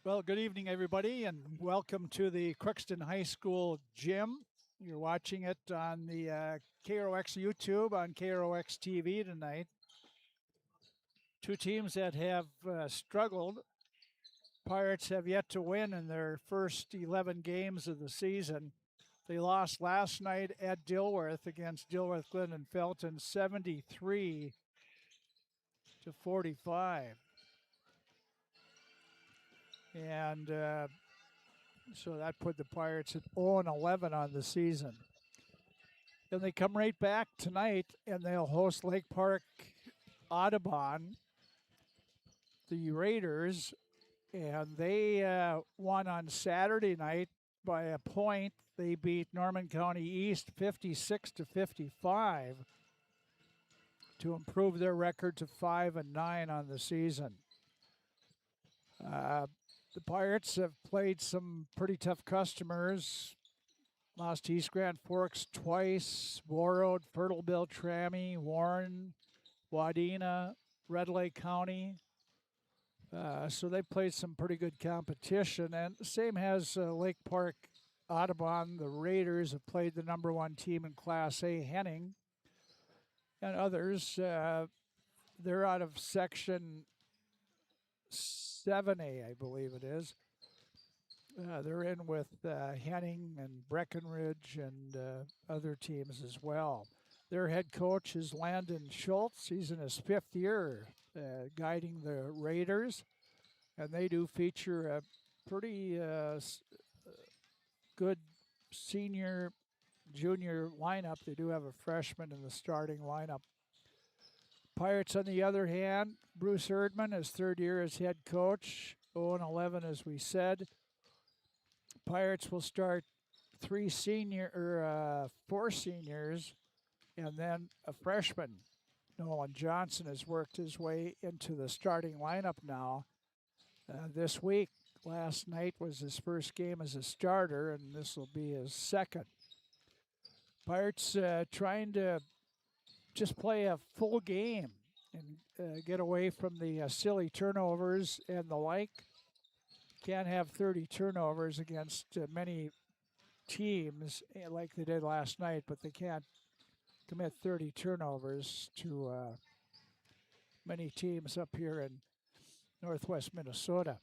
Well, good evening, everybody, and welcome to the Crookston High School gym. You're watching it on the KROX YouTube on KROX TV tonight. Two teams that have struggled. Pirates have yet to win in their first 11 games of the season. They lost last night at Dilworth against Dilworth Glidden Felton 73-45. And so that put the Pirates at 0-11 on the season. Then they come right back tonight and they'll host Lake Park-Audubon, the Raiders, and they won on Saturday night by a point. They beat Norman County East 56-55 to improve their record to 5-9 on the season. The Pirates have played some pretty tough customers. Lost to East Grand Forks twice, Warroad, Fertile Beltrami, Warren, Wadena, Red Lake County. So they played some pretty good competition. And the same has Lake Park-Audubon. The Raiders have played the number one team in Class A, Henning, and others. They're out of Section 7A, I believe it is. They're in with Henning and Breckenridge and other teams as well. Their head coach is Landon Schultz. He's in his fifth year guiding the Raiders, and they do feature a pretty good senior, junior lineup. They do have a freshman in the starting lineup. Pirates, on the other hand, Bruce Erdman, his third year as head coach, 0-11 as we said. Pirates will start four seniors, and then a freshman. Nolan Johnson has worked his way into the starting lineup now this week. Last night was his first game as a starter, and this will be his second. Pirates trying to just play a full game and get away from the silly turnovers and the like. Can't have 30 turnovers against many teams like they did last night, but they can't commit 30 turnovers to many teams up here in northwest Minnesota.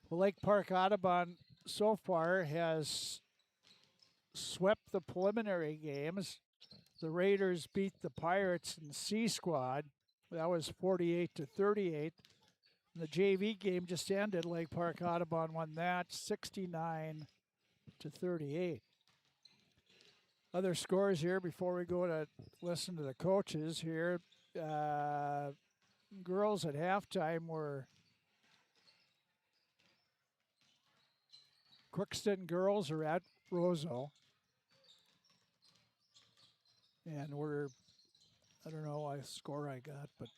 Well, Lake Park-Audubon so far has swept the preliminary games. The Raiders beat the Pirates in C squad. That was 48-38. And the JV game just ended. Lake Park-Audubon won that 69-38. Other scores here before we go to listen to the coaches here. Girls at halftime were Crookston girls are at Roseau. And I don't know what score I got, but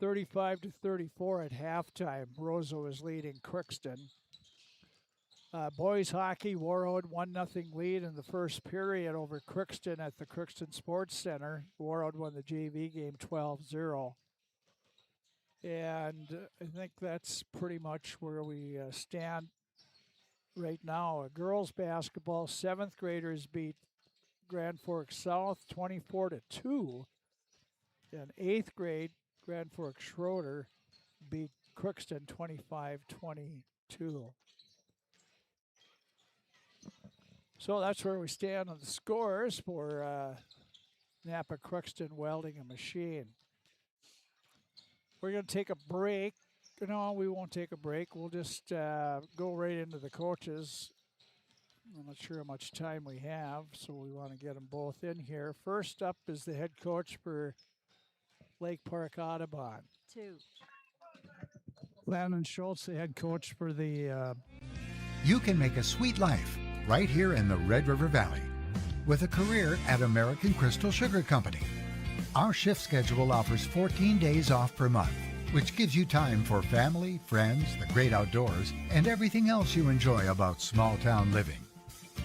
35-34 at halftime. Roseau is leading Crookston. Boys hockey, Warroad 1-0 lead in the first period over Crookston at the Crookston Sports Center. Warroad won the JV game 12-0. And I think that's pretty much where we stand right now. Girls basketball, 7th graders beat Grand Forks South 24-2. And 8th grade, Grand Forks Schroeder beat Crookston 25-22. So that's where we stand on the scores for Napa Crookston Welding and Machine. We're going to take a break. No, we won't take a break. We'll just go right into the coaches. I'm not sure how much time we have, so we want to get them both in here. First up is the head coach for Lake Park-Audubon. 2. Landon Schultz, the head coach for the... You can make a sweet life right here in the Red River Valley with a career at American Crystal Sugar Company. Our shift schedule offers 14 days off per month, which gives you time for family, friends, the great outdoors, and everything else you enjoy about small-town living.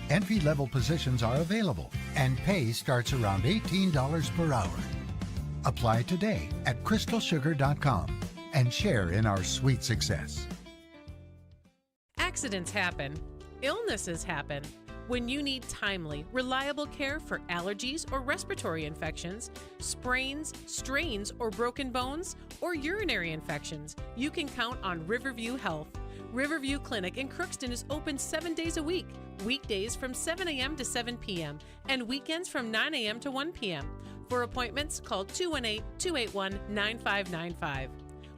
Entry-level positions are available, and pay starts around $18 per hour. Apply today at crystalsugar.com and share in our sweet success. Accidents happen. Illnesses happen. When you need timely, reliable care for allergies or respiratory infections, sprains, strains, or broken bones, or urinary infections, you can count on Riverview Health. Riverview Clinic in Crookston is open 7 days a week, weekdays from 7 a.m. to 7 p.m., and weekends from 9 a.m. to 1 p.m. For appointments, call 218-281-9595.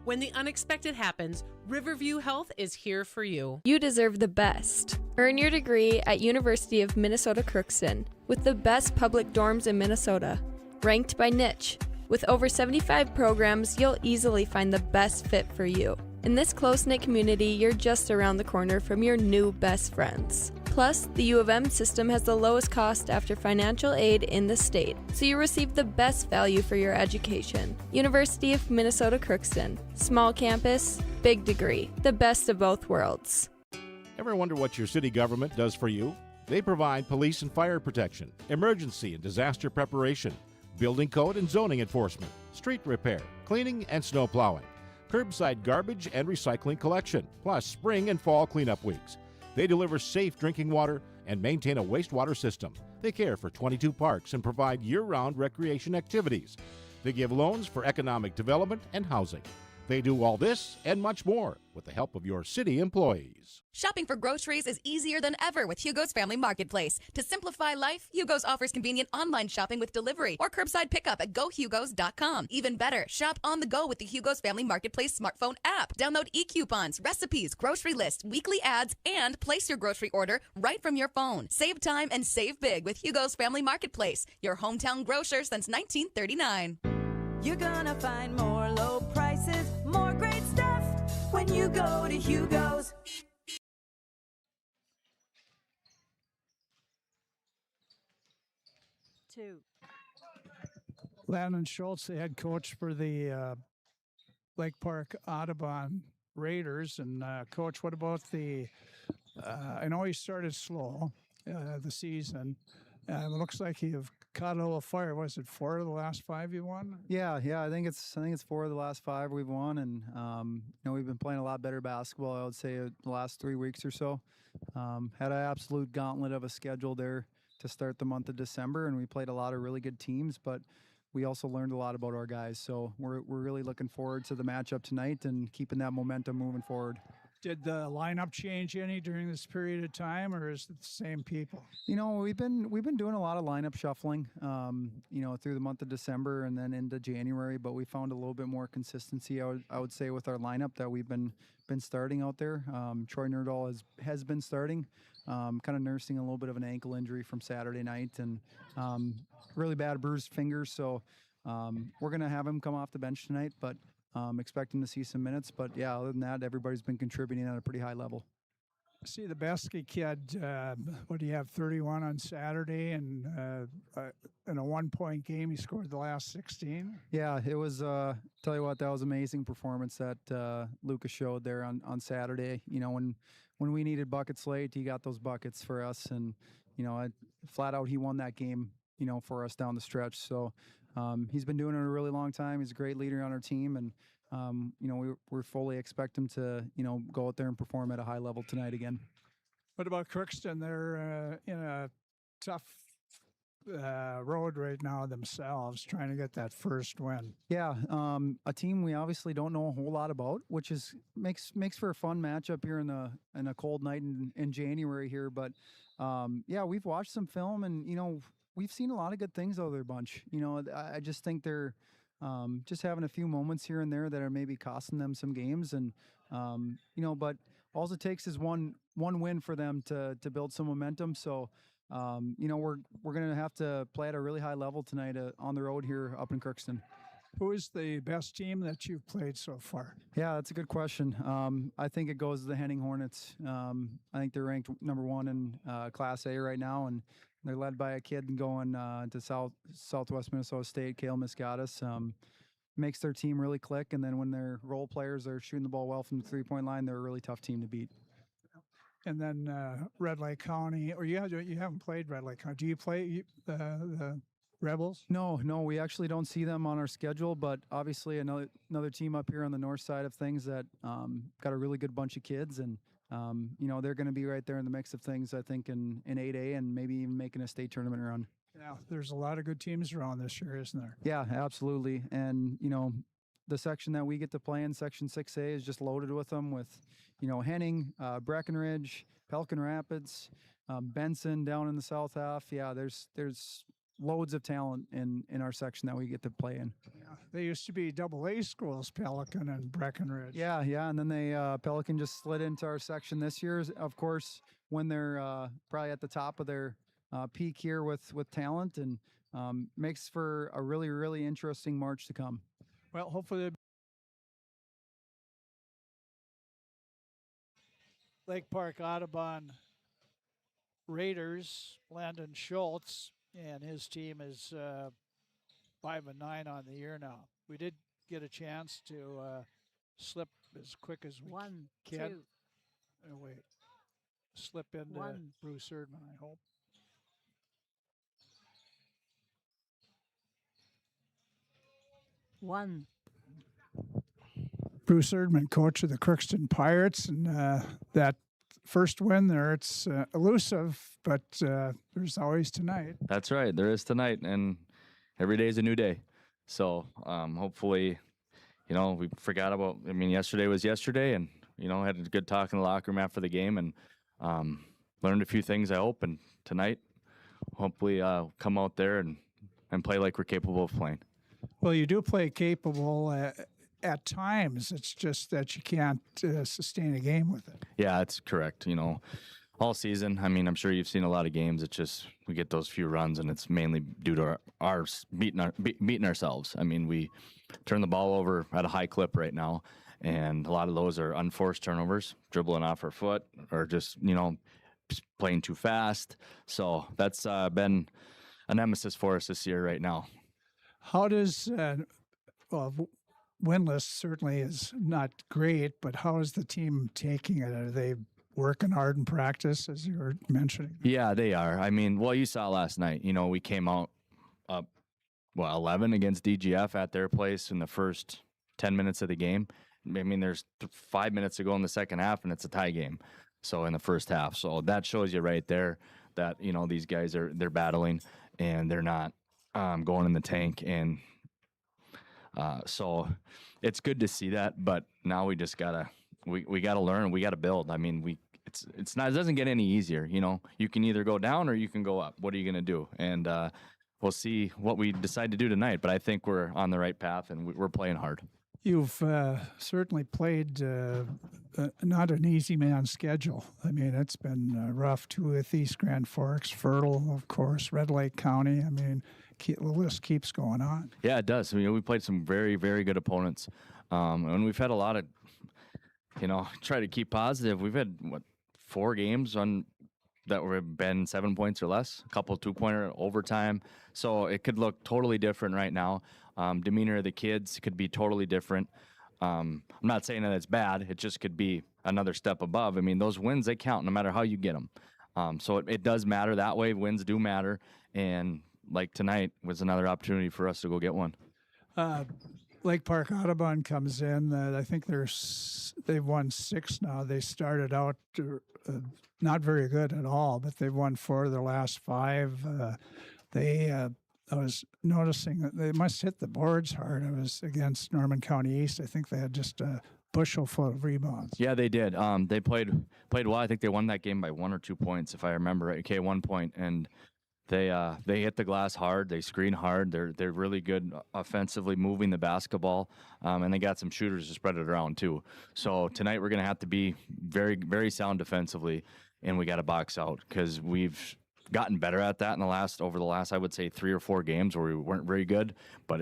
When the unexpected happens, Riverview Health is here for you. You deserve the best. Earn your degree at University of Minnesota Crookston with the best public dorms in Minnesota, ranked by niche. With over 75 programs, you'll easily find the best fit for you. In this close-knit community, you're just around the corner from your new best friends. Plus, the U of M system has the lowest cost after financial aid in the state, so you receive the best value for your education. University of Minnesota Crookston. Small campus, big degree. The best of both worlds. Ever wonder what your city government does for you? They provide police and fire protection, emergency and disaster preparation, building code and zoning enforcement, street repair, cleaning and snow plowing, curbside garbage and recycling collection, plus spring and fall cleanup weeks. They deliver safe drinking water and maintain a wastewater system. They care for 22 parks and provide year-round recreation activities. They give loans for economic development and housing. They do all this and much more with the help of your city employees. Shopping for groceries is easier than ever with Hugo's Family Marketplace. To simplify life, Hugo's offers convenient online shopping with delivery or curbside pickup at gohugos.com. Even better, shop on the go with the Hugo's Family Marketplace smartphone app. Download e-coupons, recipes, grocery lists, weekly ads, and place your grocery order right from your phone. Save time and save big with Hugo's Family Marketplace, your hometown grocer since 1939. You're gonna find more low prices, more great stuff when you go to Hugo's. Landon Schultz, the head coach for the Lake Park-Audubon Raiders. And Coach, what about I know he started slow the season. It looks like you've caught a little fire. Was it 4 of the last 5 you won? Yeah. I think it's 4 of the last 5 we've won, and we've been playing a lot better basketball, I would say, the last 3 weeks or so. Had an absolute gauntlet of a schedule there to start the month of December, and we played a lot of really good teams, but we also learned a lot about our guys. So we're really looking forward to the matchup tonight and keeping that momentum moving forward. Did the lineup change any during this period of time, or is it the same people? We've been doing a lot of lineup shuffling, through the month of December and then into January. But we found a little bit more consistency, I would say, with our lineup that we've been starting out there. Troy Nerdahl has been starting, kind of nursing a little bit of an ankle injury from Saturday night and really bad bruised fingers. So we're gonna have him come off the bench tonight, but. Expecting to see some minutes, but yeah, other than that, everybody's been contributing at a pretty high level. See the Beskey kid, what do you have, 31 on Saturday, and in a 1-point game, he scored the last 16? Yeah, it was, tell you what, that was an amazing performance that Lucas showed there on Saturday. When we needed buckets late, he got those buckets for us, and, flat out, he won that game, for us down the stretch. So he's been doing it a really long time. He's a great leader on our team, and we fully expect him to go out there and perform at a high level tonight again. What about Crookston? They're in a tough road right now themselves, trying to get that first win. Yeah, a team we obviously don't know a whole lot about, which makes for a fun matchup here in a cold night in January here. But we've watched some film, and we've seen a lot of good things out of their bunch. I just think they're just having a few moments here and there that are maybe costing them some games. And, but all it takes is one win for them to build some momentum. So, we're going to have to play at a really high level tonight on the road here up in Crookston. Who is the best team that you've played so far? Yeah, that's a good question. I think it goes to the Henning Hornets. I think they're ranked number 1 in Class A right now, and they're led by a kid going to Southwest Minnesota State, Cale Miscatis. Makes their team really click, and then when their role players are shooting the ball well from the three-point line, they're a really tough team to beat. And then Red Lake County, or you haven't played Red Lake County. Do you play the Rebels? No, we actually don't see them on our schedule, but obviously another team up here on the north side of things that got a really good bunch of kids, and they're going to be right there in the mix of things, I think, in 8A and maybe even making a state tournament run. Yeah, there's a lot of good teams around this year, isn't there? Yeah, absolutely. And, the section that we get to play in, Section 6A, is just loaded with them with, Henning, Breckenridge, Pelican Rapids, Benson down in the south half. Yeah, there's loads of talent in our section that we get to play in. Yeah, they used to be AA schools, Pelican and Breckenridge. Yeah, and then they Pelican just slid into our section this year, of course, when they're probably at the top of their peak here with talent, and makes for a really, really interesting March to come. Well, hopefully Lake Park-Audubon Raiders, Landon Schultz, and his team is 5-9 on the year now. We did get a chance to slip as quick as we can. Slip into Bruce Erdman, I hope. Bruce Erdman, coach of the Crookston Pirates, and that first win there, it's elusive, but there's always tonight. That's right. There is tonight, and every day is a new day. So hopefully, we forgot about, yesterday was yesterday, and, had a good talk in the locker room after the game, and learned a few things, I hope, and tonight, hopefully come out there and play like we're capable of playing. Well, you do play capable at times. It's just that you can't sustain a game with it. Yeah, that's correct. All season, I'm sure you've seen a lot of games. It's just we get those few runs, and it's mainly due to our beating ourselves. We turn the ball over at a high clip right now, and a lot of those are unforced turnovers, dribbling off our foot, or just playing too fast. So that's been a nemesis for us this year right now. How does winless certainly is not great, but how is the team taking it? Are they working hard in practice, as you were mentioning? Yeah, they are. You saw last night, we came out up, 11 against DGF at their place in the first 10 minutes of the game. There's 5 minutes to go in the second half, and it's a tie game. So in the first half. So that shows you right there that, these guys they're battling, and they're not going in the tank. And so it's good to see that, but now we just gotta learn. We gotta build. It doesn't get any easier. You can either go down or you can go up. What are you gonna do? And we'll see what we decide to do tonight. But I think we're on the right path, and we're playing hard. You've certainly played not an easy man's schedule. It's been rough too, with East Grand Forks, Fertile, of course, Red Lake County. The list keeps going on. Yeah, it does. We played some very, very good opponents. And we've had a lot of, try to keep positive. We've had, 4 games that have been 7 points or less, a couple 2-pointer overtime. So it could look totally different right now. Demeanor of the kids could be totally different. I'm not saying that it's bad. It just could be another step above. Those wins, they count no matter how you get them. So it does matter that way. Wins do matter. And like tonight was another opportunity for us to go get one. Lake Park-Audubon comes in. I think they've won 6 now. They started out not very good at all, but they've won 4 of their last 5. I was noticing that they must hit the boards hard. It was against Norman County East. I think they had just a bushel full of rebounds. Yeah, they did. They played well. I think they won that game by 1 or 2 points, if I remember right. Okay, 1 point, and they hit the glass hard. They screen hard. They're really good offensively, moving the basketball, and they got some shooters to spread it around too. So tonight we're going to have to be very, very sound defensively, and we got to box out, because we've gotten better at that over the last I would say 3 or 4 games where we weren't very good, but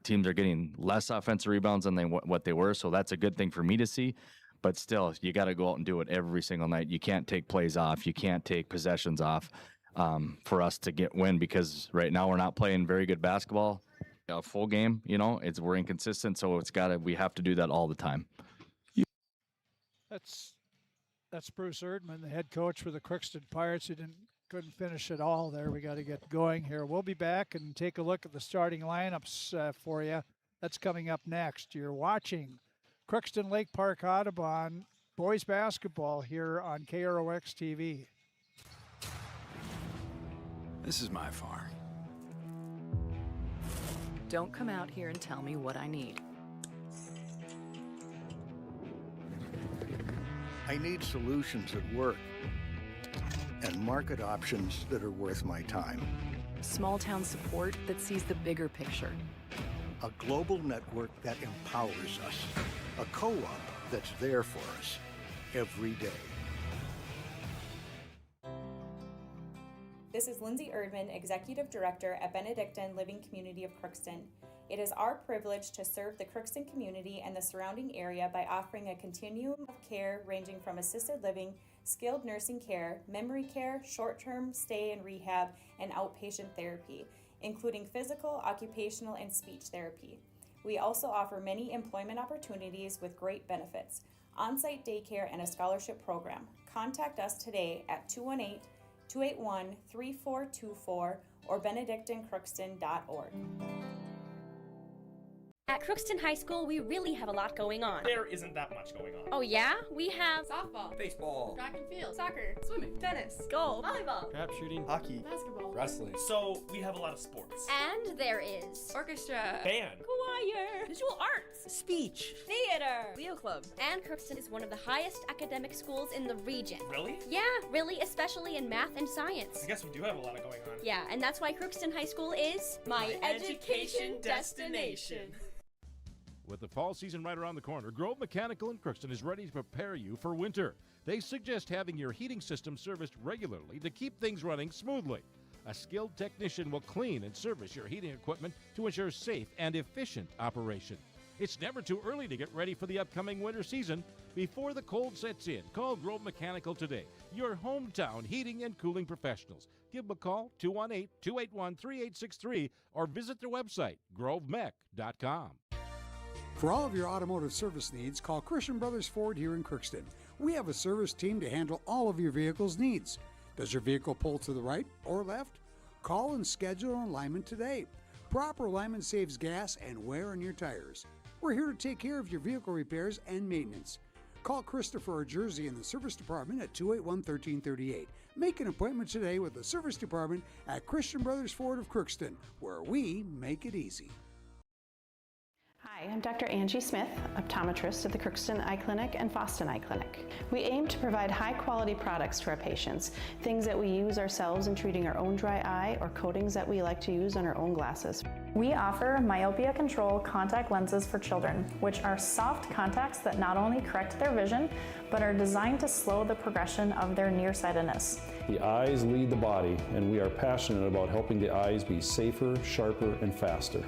teams are getting less offensive rebounds than what they were, so that's a good thing for me to see. But still, you got to go out and do it every single night. You can't take plays off. You can't take possessions off for us to win, because right now we're not playing very good basketball, a full game. We're inconsistent, so we have to do that all the time. That's Bruce Erdman, the head coach for the Crookston Pirates, who didn't couldn't finish it all there. We got to get going here. We'll be back and take a look at the starting lineups for you. That's coming up next. You're watching Crookston Lake Park-Audubon Boys Basketball here on KROX TV. This is my farm. Don't come out here and tell me what I need. I need solutions that work and market options that are worth my time. Small town support that sees the bigger picture. A global network that empowers us. A co-op that's there for us every day. This is Lindsay Erdman, Executive Director at Benedictine Living Community of Crookston. It is our privilege to serve the Crookston community and the surrounding area by offering a continuum of care ranging from assisted living, skilled nursing care, memory care, short-term stay and rehab, and outpatient therapy, including physical, occupational, and speech therapy. We also offer many employment opportunities with great benefits, on-site daycare, and a scholarship program. Contact us today at 218-281-3424 or benedictinecrookston.org. At Crookston High School, we really have a lot going on. There isn't that much going on. Oh yeah? We have softball, baseball, track and field, soccer, swimming, tennis, golf, volleyball, Trap shooting, hockey, basketball, wrestling. So we have a lot of sports. And there is orchestra, band, choir, visual arts, speech, theater, Leo Club. And Crookston is one of the highest academic schools in the region. Really? Yeah, really, especially in math and science. I guess we do have a lot going on. Yeah, and that's why Crookston High School is my education destination. With the fall season right around the corner, Grove Mechanical in Crookston is ready to prepare you for winter. They suggest having your heating system serviced regularly to keep things running smoothly. A skilled technician will clean and service your heating equipment to ensure safe and efficient operation. It's never too early to get ready for the upcoming winter season. Before the cold sets in, call Grove Mechanical today, your hometown heating and cooling professionals. Give them a call, 218-281-3863, or visit their website, grovemech.com. For all of your automotive service needs, call Christian Brothers Ford here in Crookston. We have a service team to handle all of your vehicle's needs. Does your vehicle pull to the right or left? Call and schedule an alignment today. Proper alignment saves gas and wear on your tires. We're here to take care of your vehicle repairs and maintenance. Call Christopher or Jersey in the service department at 281-1338. Make an appointment today with the service department at Christian Brothers Ford of Crookston, where we make it easy. Hi, I'm Dr. Angie Smith, optometrist at the Crookston Eye Clinic and Foston Eye Clinic. We aim to provide high-quality products to our patients, things that we use ourselves in treating our own dry eye or coatings that we like to use on our own glasses. We offer myopia control contact lenses for children, which are soft contacts that not only correct their vision, but are designed to slow the progression of their nearsightedness. The eyes lead the body, and we are passionate about helping the eyes be safer, sharper, and faster.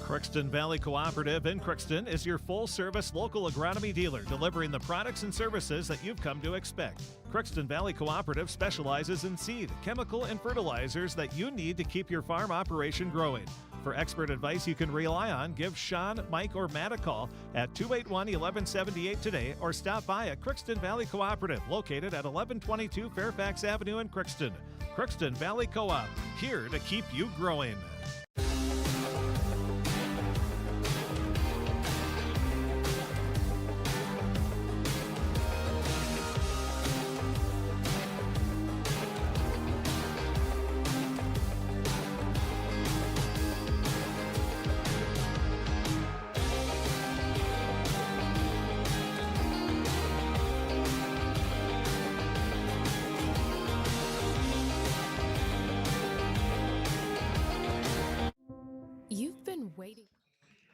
Crookston Valley Cooperative in Crookston is your full-service local agronomy dealer, delivering the products and services that you've come to expect. Crookston Valley Cooperative specializes in seed, chemical, and fertilizers that you need to keep your farm operation growing. For expert advice you can rely on, give Sean, Mike, or Matt a call at 281-1178 today or stop by at Crookston Valley Cooperative, located at 1122 Fairfax Avenue in Crookston. Crookston Valley Co-op, here to keep you growing.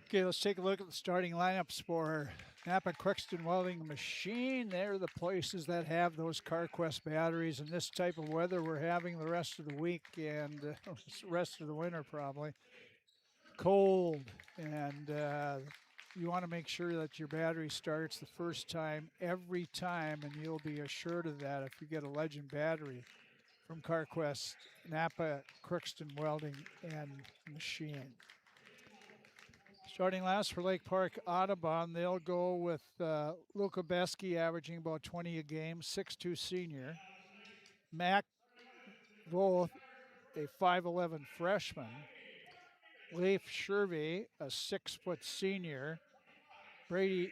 Okay, let's take a look at the starting lineups for Napa Crookston Welding Machine. They're the places that have those CarQuest batteries. In this type of weather we're having the rest of the week and the rest of the winter probably. Cold, and you want to make sure that your battery starts the first time every time, and you'll be assured of that if you get a Legend battery from CarQuest, Napa Crookston Welding and Machine. Starting last for Lake Park-Audubon, they'll go with Luke Luka Besky averaging about 20 a game, 6'2 senior. Mac Voth, a 5'11 freshman. Leif Shervey, a 6-foot senior. Brody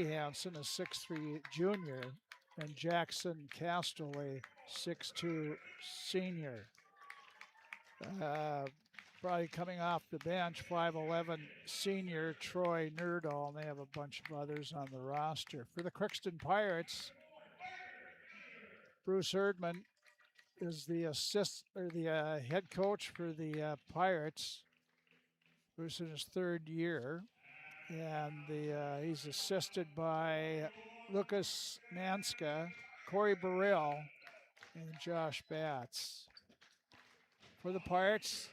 Hansen, a 6'3 junior. And Jackson Castle, a 6'2 senior. Probably coming off the bench, 5'11 senior Troy Nerdahl, and they have a bunch of others on the roster. For the Crookston Pirates, Bruce Erdman is the head coach for the Pirates. Bruce in his third year, and he's assisted by Lucas Manska, Corey Burrell, and Josh Batts. For the Pirates,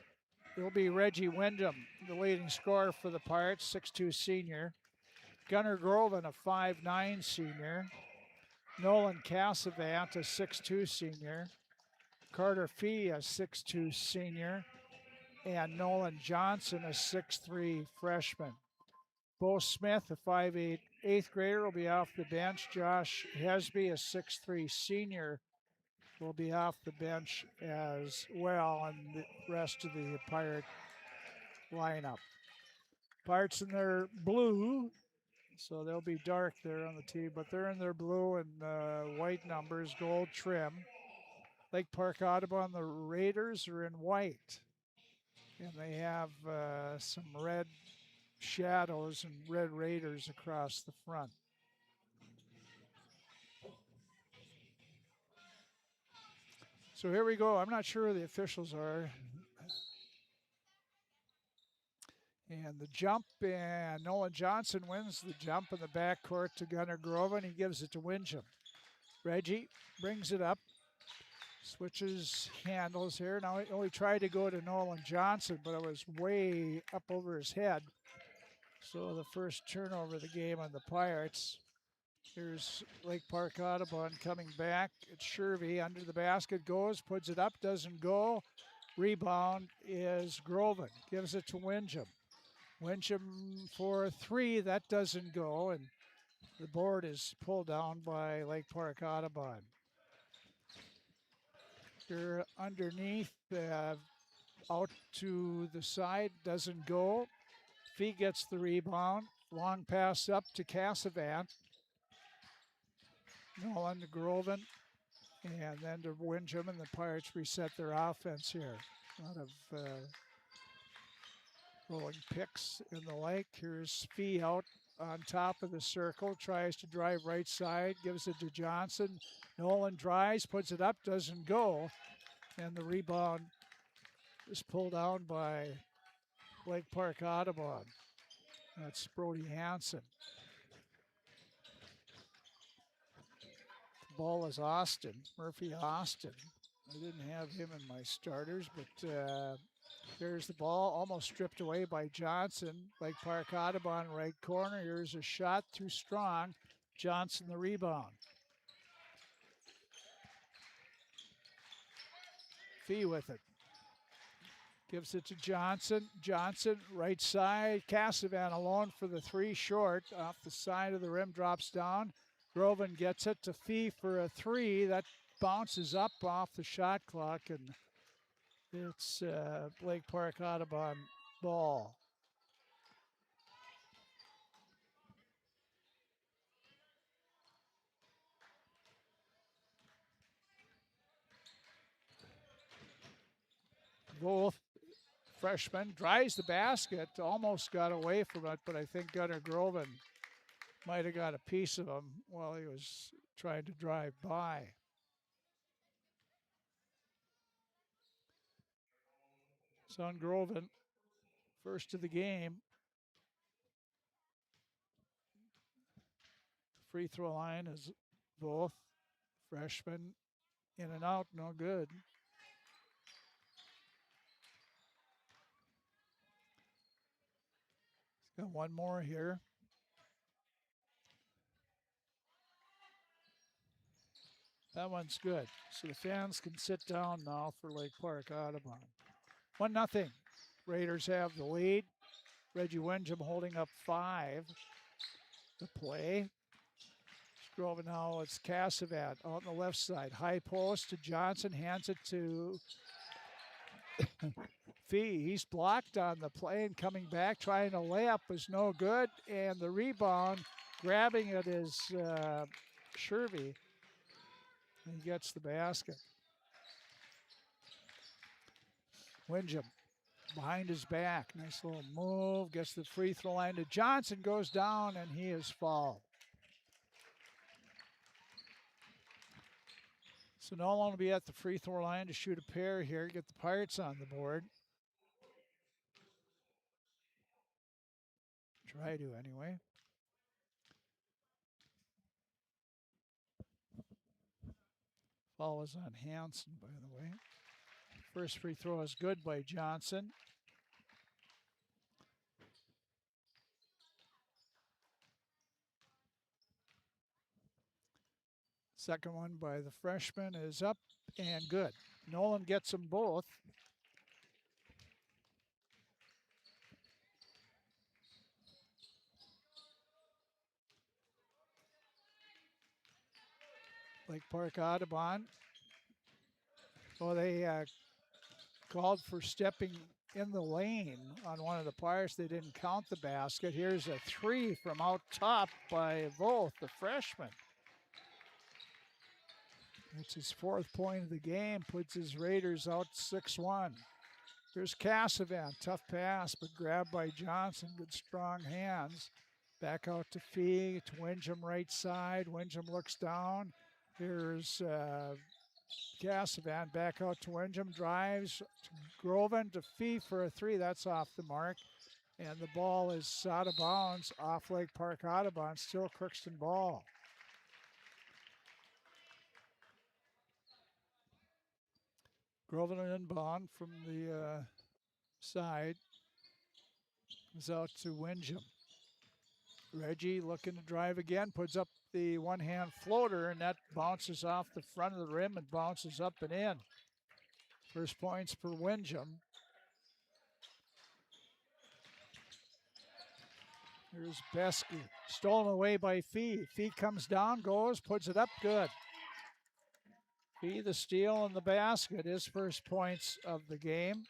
it'll be Reggie Wyndham, the leading scorer for the Pirates, 6'2 senior. Gunnar Groven, a 5'9 senior. Nolan Cassavant, a 6'2 senior. Carter Fee, a 6'2 senior. And Nolan Johnson, a 6'3 freshman. Bo Smith, a 5'8 eighth grader, will be off the bench. Josh Hesby, a 6'3 senior, will be off the bench as well, and the rest of the Pirate lineup. Pirates in their blue, so they'll be dark there on the tee, but they're in their blue and white numbers, gold trim. Lake Park-Audubon, the Raiders are in white, and they have some red shadows and red Raiders across the front. So here we go. I'm not sure who the officials are. And the jump, and Nolan Johnson wins the jump in the backcourt to Gunnar Groven. He gives it to Wincham. Reggie brings it up, switches handles here. Now he only tried to go to Nolan Johnson, but it was way up over his head. So the first turnover of the game on the Pirates. Here's Lake Park-Audubon coming back. It's Shervey under the basket, goes, puts it up, doesn't go. Rebound is Groven, gives it to Wincham. Wincham for 3, that doesn't go, and the board is pulled down by Lake Park-Audubon. Here underneath, out to the side, doesn't go. Fee gets the rebound. Long pass up to Cassavant. Nolan to Groven, and then to Wincham, and the Pirates reset their offense here. A lot of rolling picks in the lake. Here's Fee out on top of the circle, tries to drive right side, gives it to Johnson. Nolan drives, puts it up, doesn't go, and the rebound is pulled down by Lake Park-Audubon. That's Brody Hansen. The ball is Austin, Murphy Austin. I didn't have him in my starters, but there's the ball, almost stripped away by Johnson. Lake Park-Audubon, right corner. Here's a shot, too strong. Johnson the rebound. Fee with it. Gives it to Johnson. Johnson, right side. Cassavant alone for the 3, short. Off the side of the rim, drops down. Groven gets it to Fee for a 3. That bounces up off the shot clock, and it's Lake Park-Audubon ball. Both freshman drives the basket, almost got away from it, but I think Gunnar Groven might have got a piece of him while he was trying to drive by. Son Groven, first of the game. Free throw line is both freshmen. In and out, no good. He's got one more here. That one's good. So the fans can sit down now for Lake Park-Audubon. 1-0. Raiders have the lead. Reggie Wincham holding up 5 to play. Grover now, it's Cassavat out on the left side. High post to Johnson, hands it to Fee. He's blocked on the play and coming back, trying to layup was no good. And the rebound, grabbing it is Shervy. He gets the basket. Windham behind his back. Nice little move. Gets the free throw line to Johnson. Goes down and he is fouled. So Nolan will be at the free throw line to shoot a pair here. Get the Pirates on the board. Try to anyway. Foul was on Hansen, by the way. First free throw is good by Johnson. Second one by the freshman is up and good. Nolan gets them both. Lake Park-Audubon. Well, they called for stepping in the lane on one of the Pirates. They didn't count the basket. Here's a three from out top by Voth, the freshman. It's his 4th point of the game, puts his Raiders out 6-1. Here's Cassavan, tough pass, but grabbed by Johnson, good strong hands. Back out to Fee, to Windham right side. Windham looks down. Here's Cassavan, back out to Windham, drives to Groven, to Fee for a three. That's off the mark. And the ball is out of bounds off Lake Park-Audubon, still Crookston ball. Groven inbound from the side. Comes out to Windham. Reggie looking to drive again, puts up the one-hand floater, and that bounces off the front of the rim and bounces up and in. First points for Windham. Here's Besky, stolen away by Fee. Fee comes down, goes, puts it up, good. Fee the steal and the basket, his first points of the game.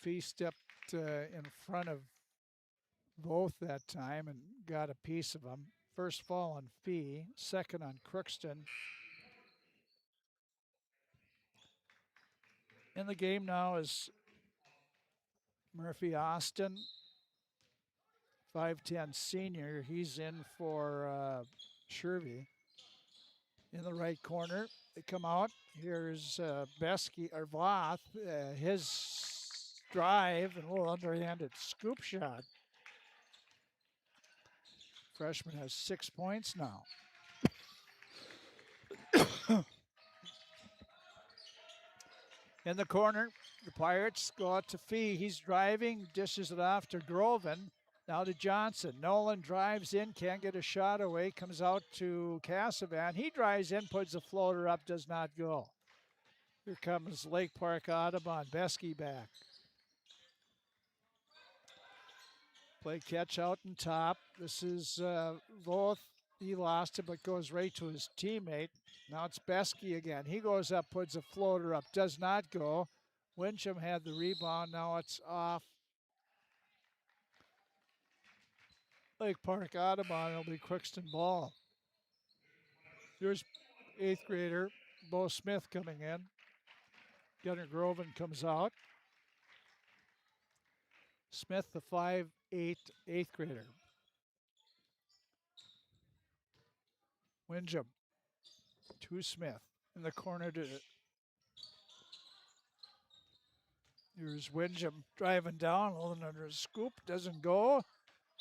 Fee stepped in front of both that time and got a piece of them. First foul on Fee, second on Crookston. In the game now is Murphy Austin, 5'10" senior. He's in for Shervy. In the right corner, they come out. Here's Besky or Voth, his drive and a little underhanded scoop shot. Freshman has 6 points now. In the corner, the Pirates go out to Fee. He's driving, dishes it off to Groven. Now to Johnson. Nolan drives in, can't get a shot away, comes out to Cassavan. He drives in, puts the floater up, does not go. Here comes Lake Park-Audubon. Besky back. Play catch out and top. This is Voth. He lost it, but goes right to his teammate. Now it's Besky again. He goes up, puts a floater up, does not go. Windham had the rebound. Now it's off Lake Park-Audubon. It'll be Crookston ball. Here's 8th grader Bo Smith coming in. Gunnar Groven comes out. Smith, the 5'8", 8th grader. Windham to Smith in the corner to. Here's Windham driving down, holding under a scoop, doesn't go.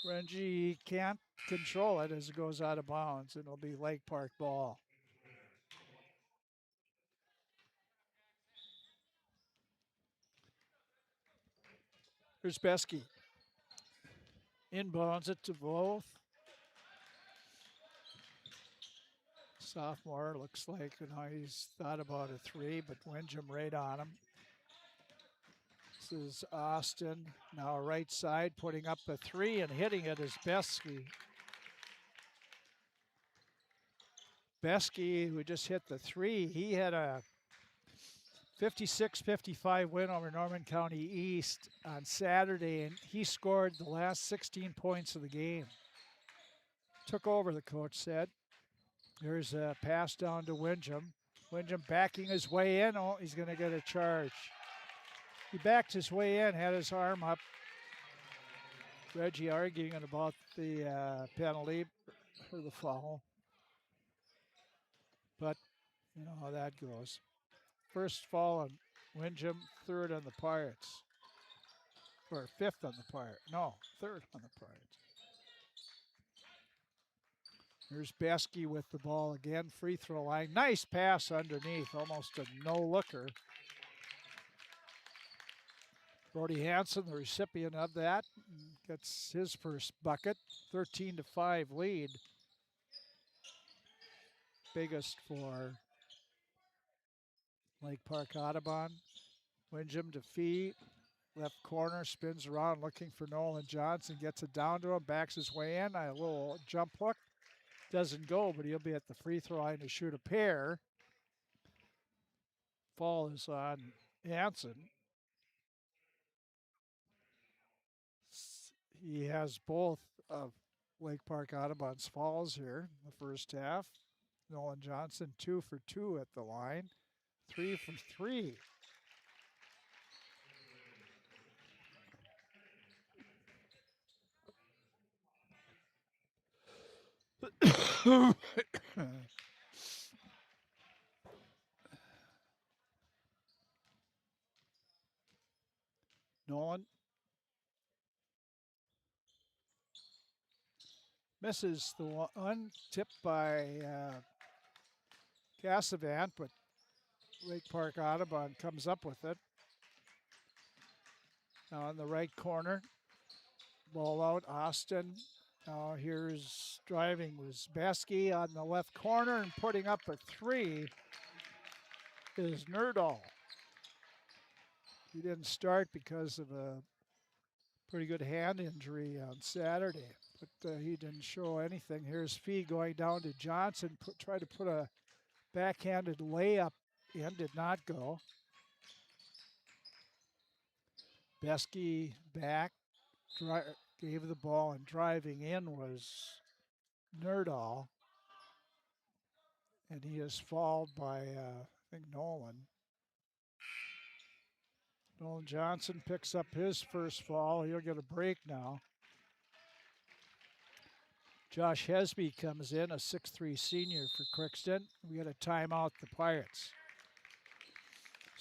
Rengie can't control it as it goes out of bounds, and it'll be Lake Park ball. Here's Besky. Inbounds it to Voth. Sophomore looks like he's thought about a three, but Windham right on him. This is Austin. Now right side, putting up the three and hitting it is Besky. Besky, who just hit the three, he had a 56-55 win over Norman County East on Saturday, and he scored the last 16 points of the game. Took over, the coach said. There's a pass down to Windham. Windham backing his way in. Oh, he's going to get a charge. He backed his way in, had his arm up. Reggie arguing about the penalty or the foul. But you know how that goes. First foul on Windham, third on the Pirates. Or fifth on the Pirates. No, third on the Pirates. Here's Besky with the ball again, free throw line. Nice pass underneath, almost a no-looker. Brody Hansen, the recipient of that, gets his first bucket. 13-5 lead. Biggest for Lake Park-Audubon. Windham to Fee. Left corner, spins around looking for Nolan Johnson. Gets it down to him, backs his way in. A little jump hook. Doesn't go, but he'll be at the free throw line to shoot a pair. Fall is on Hansen. He has both of Lake Park-Audubon's fouls here in the first half. Nolan Johnson 2 for 2 at the line. 3 for 3. Nolan misses the one, tipped by Cassavant, but Lake Park-Audubon comes up with it. Now on the right corner, ball out, Austin. Now here's driving was Besky on the left corner, and putting up a three is Nerdahl. He didn't start because of a pretty good hand injury on Saturday, but he didn't show anything. Here's Fee going down to Johnson, tried to put a backhanded layup in, did not go. Besky back, gave the ball, and driving in was Nerdahl. And he is fouled by, I think, Nolan. Nolan Johnson picks up his first foul. He'll get a break now. Josh Hesby comes in, a 6'3" senior for Crookston. We got a timeout, the Pirates.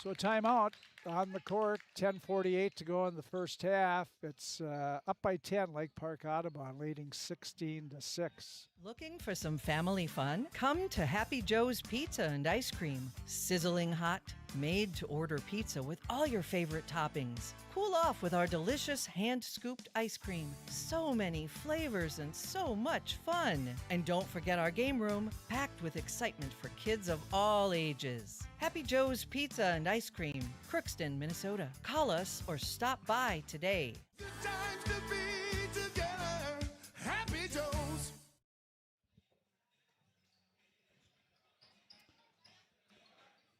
So a timeout on the court, 10:48 to go in the first half. It's up by 10, Lake Park-Audubon leading 16-6. Looking for some family fun? Come to Happy Joe's Pizza and Ice Cream. Sizzling hot, made-to-order pizza with all your favorite toppings. Cool off with our delicious hand-scooped ice cream. So many flavors and so much fun. And don't forget our game room, packed with excitement for kids of all ages. Happy Joe's Pizza and Ice Cream, Crookston, Minnesota. Call us or stop by today.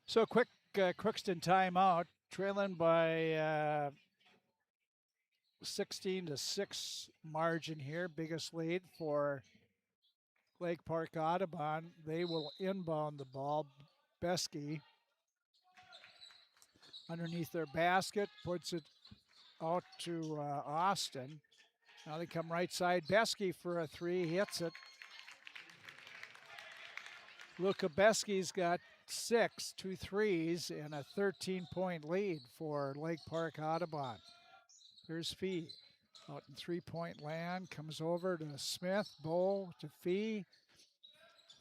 So quick Crookston timeout, trailing by 16-6 margin here. Biggest lead for Lake Park-Audubon. They will inbound the ball. Besky underneath their basket, puts it out to Austin. Now they come right side. Besky for a three, hits it. Luka Besky's got 2 threes, and a 13-point lead for Lake Park-Audubon. Here's Fee out in three-point land, comes over to Smith, Bow to Fee.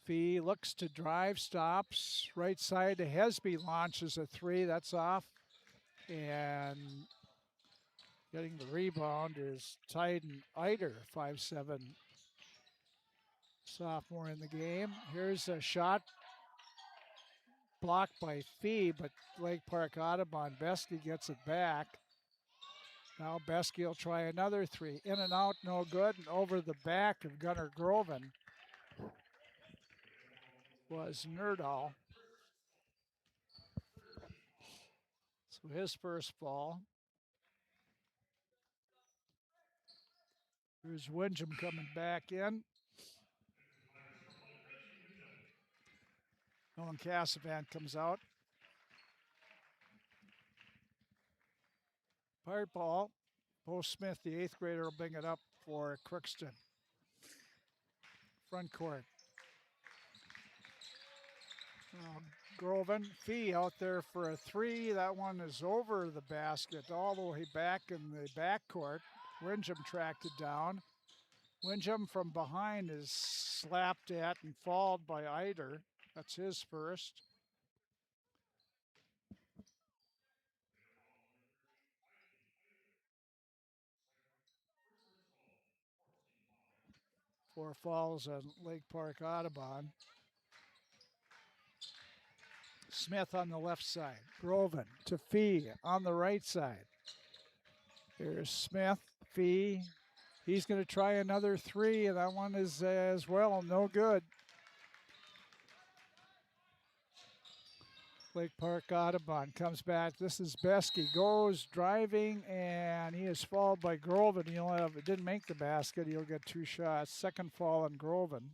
Fee looks to drive, stops, right side to Hesby, launches a three, that's off. And getting the rebound is Tyden Eider, 5'7" sophomore in the game. Here's a shot blocked by Fee, but Lake Park-Audubon, Besky gets it back. Now Beskey will try another three. In and out, no good. And over the back of Gunnar Groven was Nerdahl. So his first fall. Here's Windham coming back in. Nolan Cassavan comes out. Pirate ball. Bo Smith, the 8th grader, will bring it up for Crookston. Front court. Groven, Fee out there for a three. That one is over the basket, all the way back in the backcourt. Windham tracked it down. Windham from behind is slapped at and fouled by Eider. That's his first. Four fouls on Lake Park-Audubon. Smith on the left side. Groven to Fee on the right side. Here's Smith, Fee. He's going to try another three, and that one is as well no good. Lake Park-Audubon comes back. This is Beskey. Goes driving, and he is fouled by Groven. He'll have, it didn't make the basket. He'll get 2 shots. Second foul on Groven.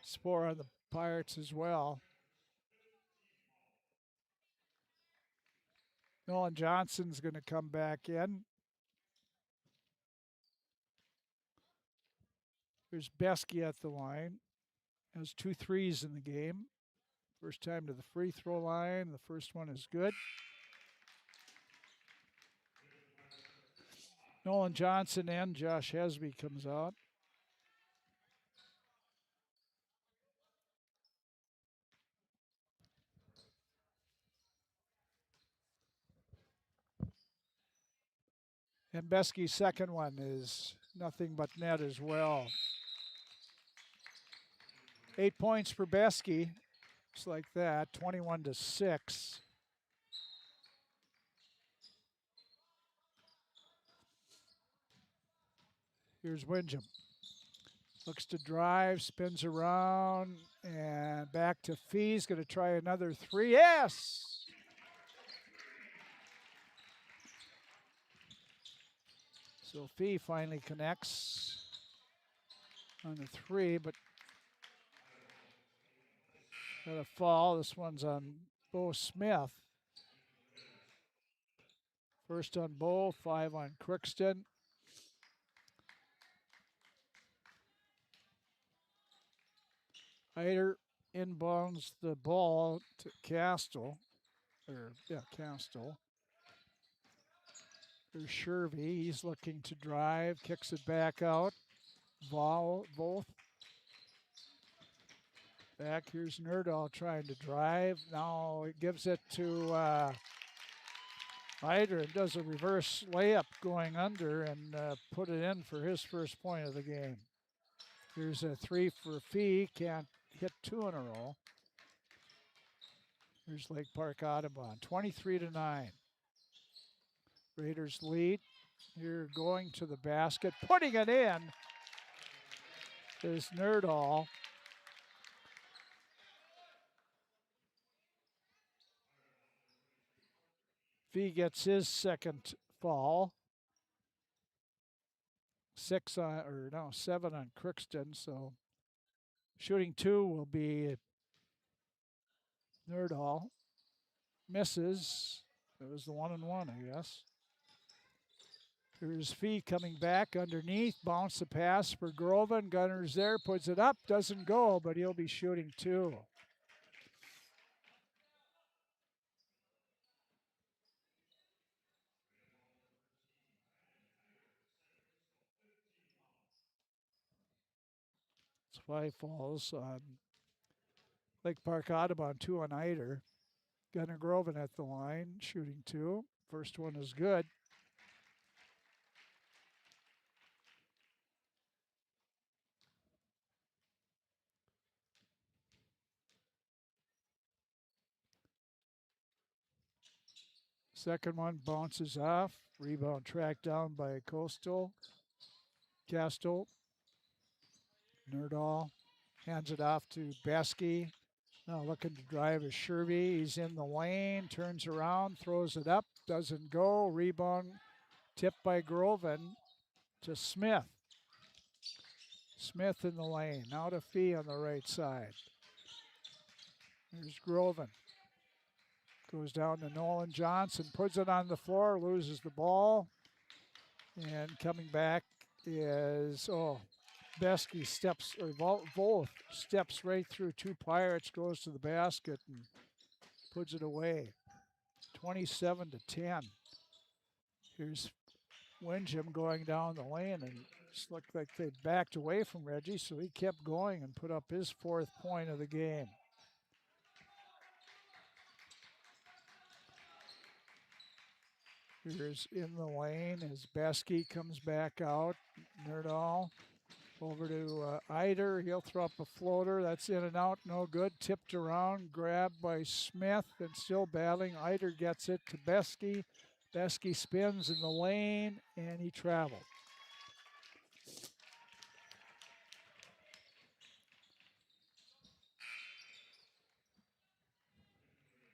Spore on the Pirates as well. Nolan Johnson's going to come back in. There's Beskey at the line. Has 2 threes in the game. First time to the free throw line. The first one is good. Nolan Johnson in. Josh Hesby comes out. And Beskey's second one is nothing but net as well. 8 points for Beskey. Just like that, 21-6. Here's Windham. Looks to drive, spins around, and back to Fee's. Going to try another three. Yes! So Fee finally connects on the three, but got a fall. This one's on Bo Smith. First on Bo, 5 on Crookston. Eider inbounds the ball to Castle. Castle. There's Shervey. He's looking to drive, kicks it back out. Both. Back, here's Nerdahl trying to drive. Now it gives it to Eider and does a reverse layup going under and put it in for his first point of the game. Here's a three for Fee. Can't hit 2 in a row. Here's Lake Park-Audubon, 23-9. Raiders lead. Here going to the basket, putting it in is Nerdahl. Fee gets his second fall. 7 on Crookston. So shooting 2 will be Nerdahl. Misses. It was the 1-and-1, I guess. Here's Fee coming back underneath. Bounce the pass for Groven. Gunner's there, puts it up, doesn't go, but he'll be shooting 2. It's 5 falls on Lake Park-Audubon, 2 on Eider. Gunnar Groven at the line, shooting 2. First one is good. Second one bounces off. Rebound tracked down by Castle. Nerdahl hands it off to Besky. Now looking to drive is Shervy. He's in the lane, turns around, throws it up, doesn't go. Rebound tipped by Groven to Smith. Smith in the lane. Now to Fee on the right side. There's Groven. Goes down to Nolan Johnson, puts it on the floor, loses the ball. And coming back is, Besky steps, or Volth steps right through two Pirates, goes to the basket and puts it away. 27-10. Here's Windham going down the lane, and it looked like they backed away from Reggie, so he kept going and put up his 4th point of the game. Here's in the lane as Besky comes back out. Nerdahl over to Eider. He'll throw up a floater. That's in and out. No good. Tipped around. Grabbed by Smith and still battling. Eider gets it to Besky. Besky spins in the lane and he traveled.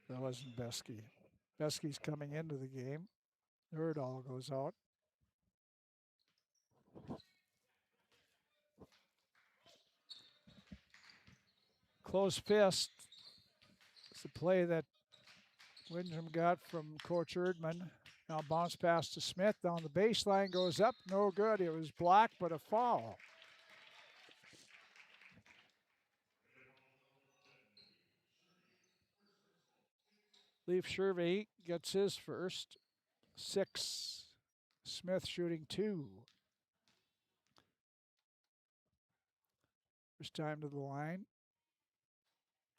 That wasn't Besky. Besky's coming into the game. Nerdahl goes out. Close fist. It's the play that Windham got from Coach Erdman. Now bounce pass to Smith. Down the baseline, goes up. No good. It was blocked, but a foul. Leaf Shervy gets his first. 6. Smith shooting 2. First time to the line.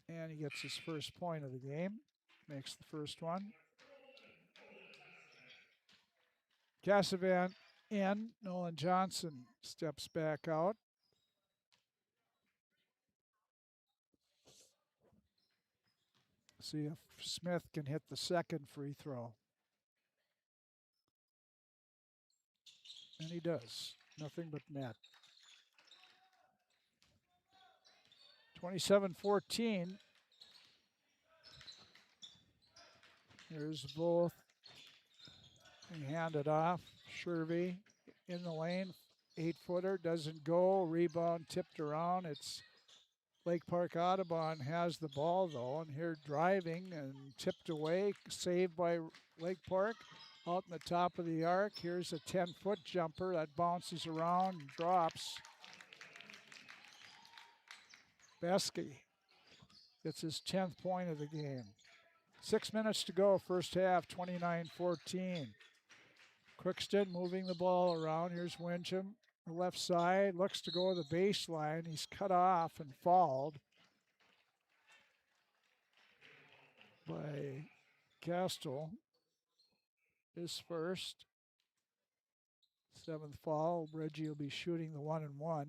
And he gets his first point of the game. Makes the first one. Cassavan in. Nolan Johnson steps back out. See if Smith can hit the second free throw. And he does. Nothing but net. 27-14. Here's both. He handed off. Shervy in the lane. 8-footer. Doesn't go. Rebound tipped around. It's Lake Park-Audubon has the ball, though. And here driving and tipped away. Saved by Lake Park. Out in the top of the arc. Here's a 10-foot jumper that bounces around and drops. Besky gets his 10th point of the game. 6 minutes to go, first half, 29-14. Crookston moving the ball around. Here's Windham, the left side, looks to go to the baseline. He's cut off and fouled by Castle. His first. 7th foul. Reggie will be shooting the 1-and-1.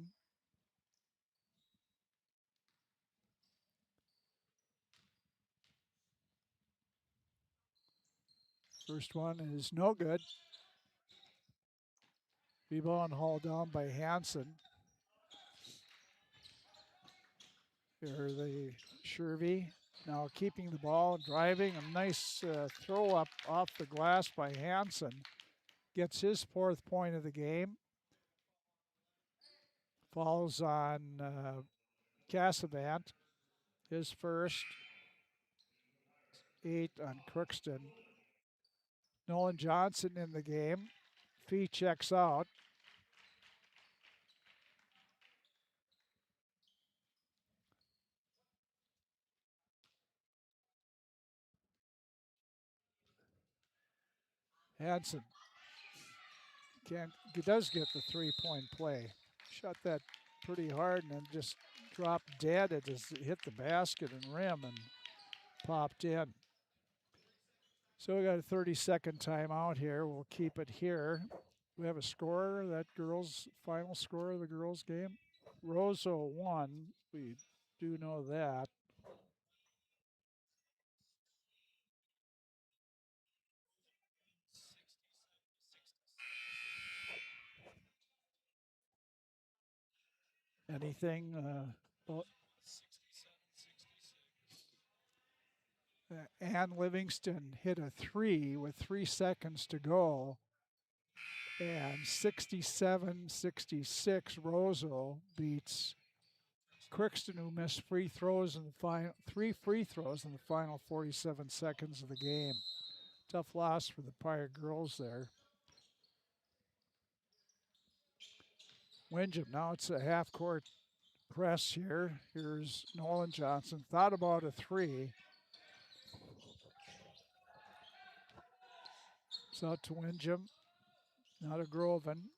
First one is no good. Rebound hauled down by Hansen. Here the Shervy now keeping the ball, driving. A nice throw up off the glass by Hansen. Gets his 4th point of the game. Falls on Cassavant. His first. 8 on Crookston. Nolan Johnson in the game. Fee checks out. Hansen he does get the 3-point play. Shot that pretty hard and then just dropped dead. It just hit the basket and rim and popped in. So we got a 30-second timeout here. We'll keep it here. We have a score, that girls' final score of the girls' game. Roseau won. We do know that. Anything? Ann Livingston hit a 3 with 3 seconds to go. And 67-66, Roseau beats Crookston, who missed free throws in the final 3 free throws in the final 47 seconds of the game. Tough loss for the Pirate girls there. Windham, now it's a half-court press here. Here's Nolan Johnson. Thought about a 3. It's out to Windham. Now to Groven.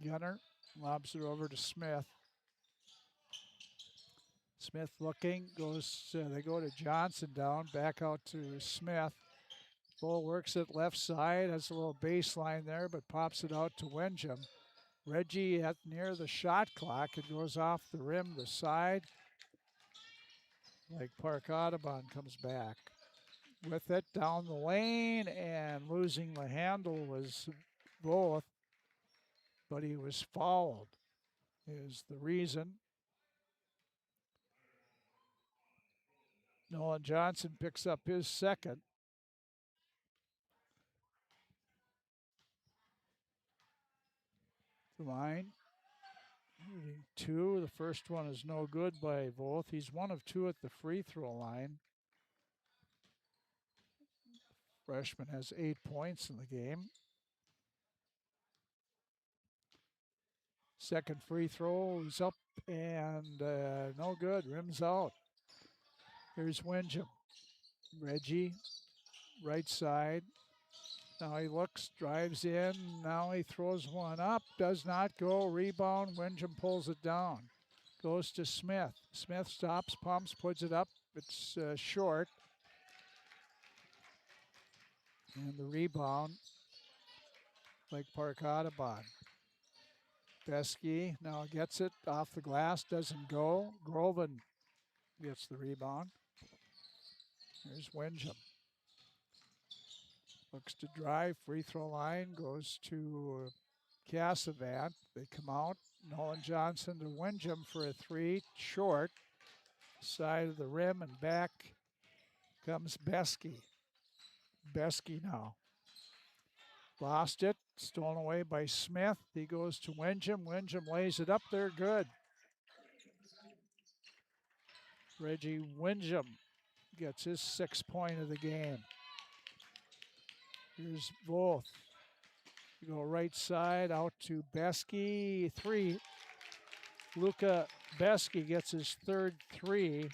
Gunner lobs it over to Smith. Smith looking, they go to Johnson down, back out to Smith. Bull works it left side, has a little baseline there, but pops it out to Windham. Reggie at near the shot clock. It goes off the rim, the side. Lake Park-Audubon comes back. With it down the lane, and losing the handle was both, but he was fouled is the reason. Nolan Johnson picks up his second. The line. 2. The first one is no good by both. He's 1 of 2 at the free throw line. Freshman has 8 points in the game. Second free throw is up and no good. Rims out. Here's Windham. Reggie, right side. Now he looks, drives in. Now he throws one up. Does not go. Rebound. Windham pulls it down. Goes to Smith. Smith stops, pumps, puts it up. It's short. And the rebound, Lake Park-Audubon. Besky now gets it off the glass, doesn't go. Groven gets the rebound. Here's Windham. Looks to drive, free throw line, goes to Cassavant. They come out. Nolan Johnson to Windham for a 3, short. Side of the rim and back comes Besky. Besky now. Lost it, stolen away by Smith. He goes to Windham. Windham lays it up there, good. Reggie Windham gets his 6th point of the game. Here's both. You go right side out to Besky. 3. Luca Besky gets his 3rd 3.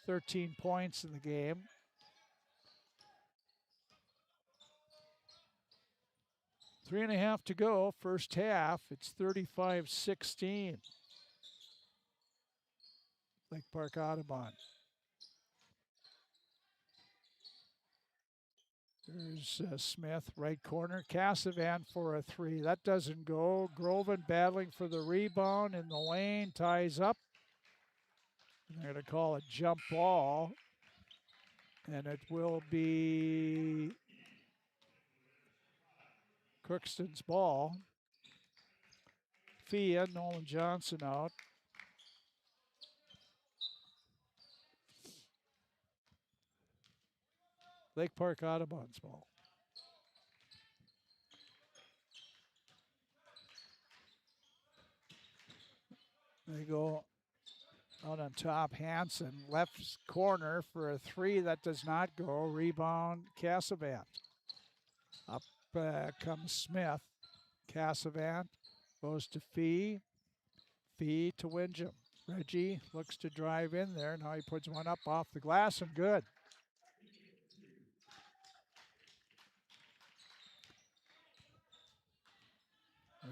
13 points in the game. Three and a half to go, first half. It's 35-16. Lake Park-Audubon. There's Smith, right corner. Cassavant for a 3. That doesn't go. Groven battling for the rebound in the lane, ties up. And they're going to call a jump ball. And it will be Crookston's ball. Fia, Nolan Johnson out. Lake Park-Audubon's ball. They go out on top. Hansen, left corner for a 3. That does not go. Rebound, Cassavant. Up comes Smith. Cassavant goes to Fee. Fee to Windham. Reggie looks to drive in there. Now he puts one up off the glass and good.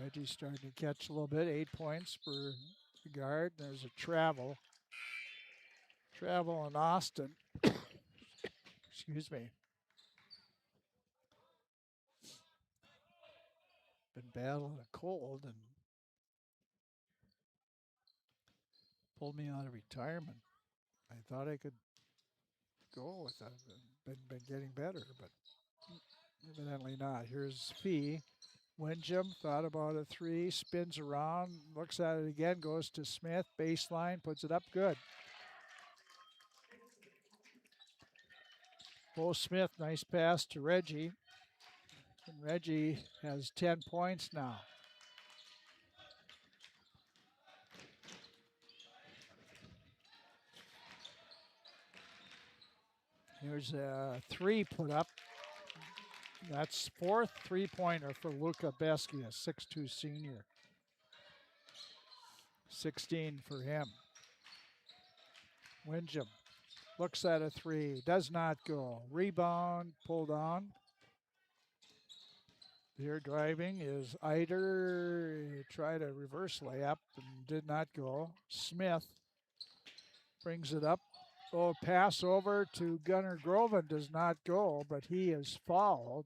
Reggie's starting to catch a little bit. 8 points for the guard. There's a travel. Travel in Austin. Excuse me. Been battling a cold and pulled me out of retirement. I thought I could go with that. Been getting better, but evidently not. Here's Fee. Windjam thought about a three, spins around, looks at it again, goes to Smith, baseline, puts it up good. Bo Smith, nice pass to Reggie. And Reggie has 10 points now. Here's a three put up. That's fourth three-pointer for Luca Besky, a 6'2" senior. 16 for him. Windjam looks at a three, does not go. Rebound, pulled on. Here driving is Eider. Tried a reverse layup and did not go. Smith brings it up. Oh, pass over to Gunnar Groven, does not go, but he is fouled.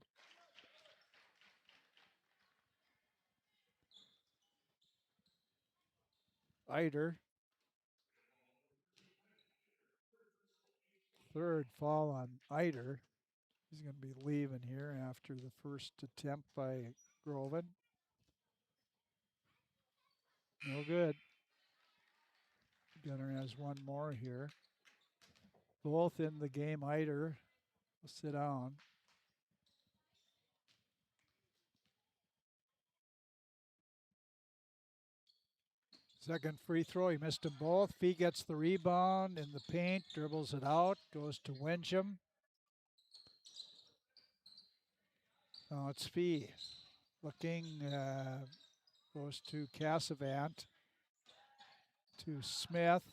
Eider. Third foul on Eider. He's going to be leaving here after the first attempt by Groven. No good. Gunner has one more here. Both in the game. Eider will sit down. Second free throw, he missed them both. Fee gets the rebound in the paint, dribbles it out, goes to Windjam. Now it's Fee. Looking, goes to Cassavant. To Smith.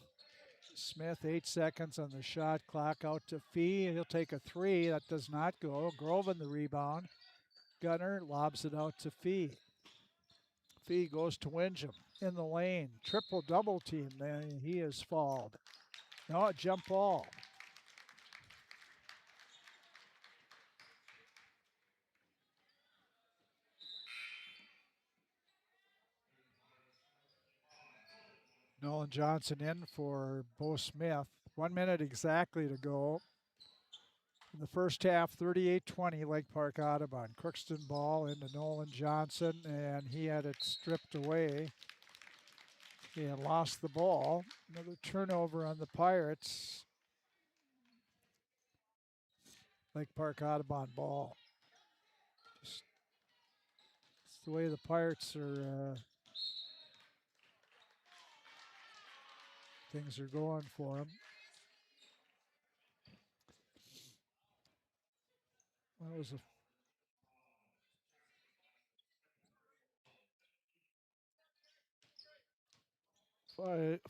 Smith, 8 seconds on the shot clock, out to Fee. He'll take a three. That does not go. Groven the rebound. Gunner lobs it out to Fee. Fee goes to Windjam in the lane. Triple-double team. Then he is fouled. No, a jump ball. Nolan Johnson in for Bo Smith. 1 minute exactly to go. In the first half, 38-20, Lake Park-Audubon. Crookston ball into Nolan Johnson, and he had it stripped away. He had lost the ball. Another turnover on the Pirates. Lake Park-Audubon ball. It's the way the Pirates are, things are going for them. That was a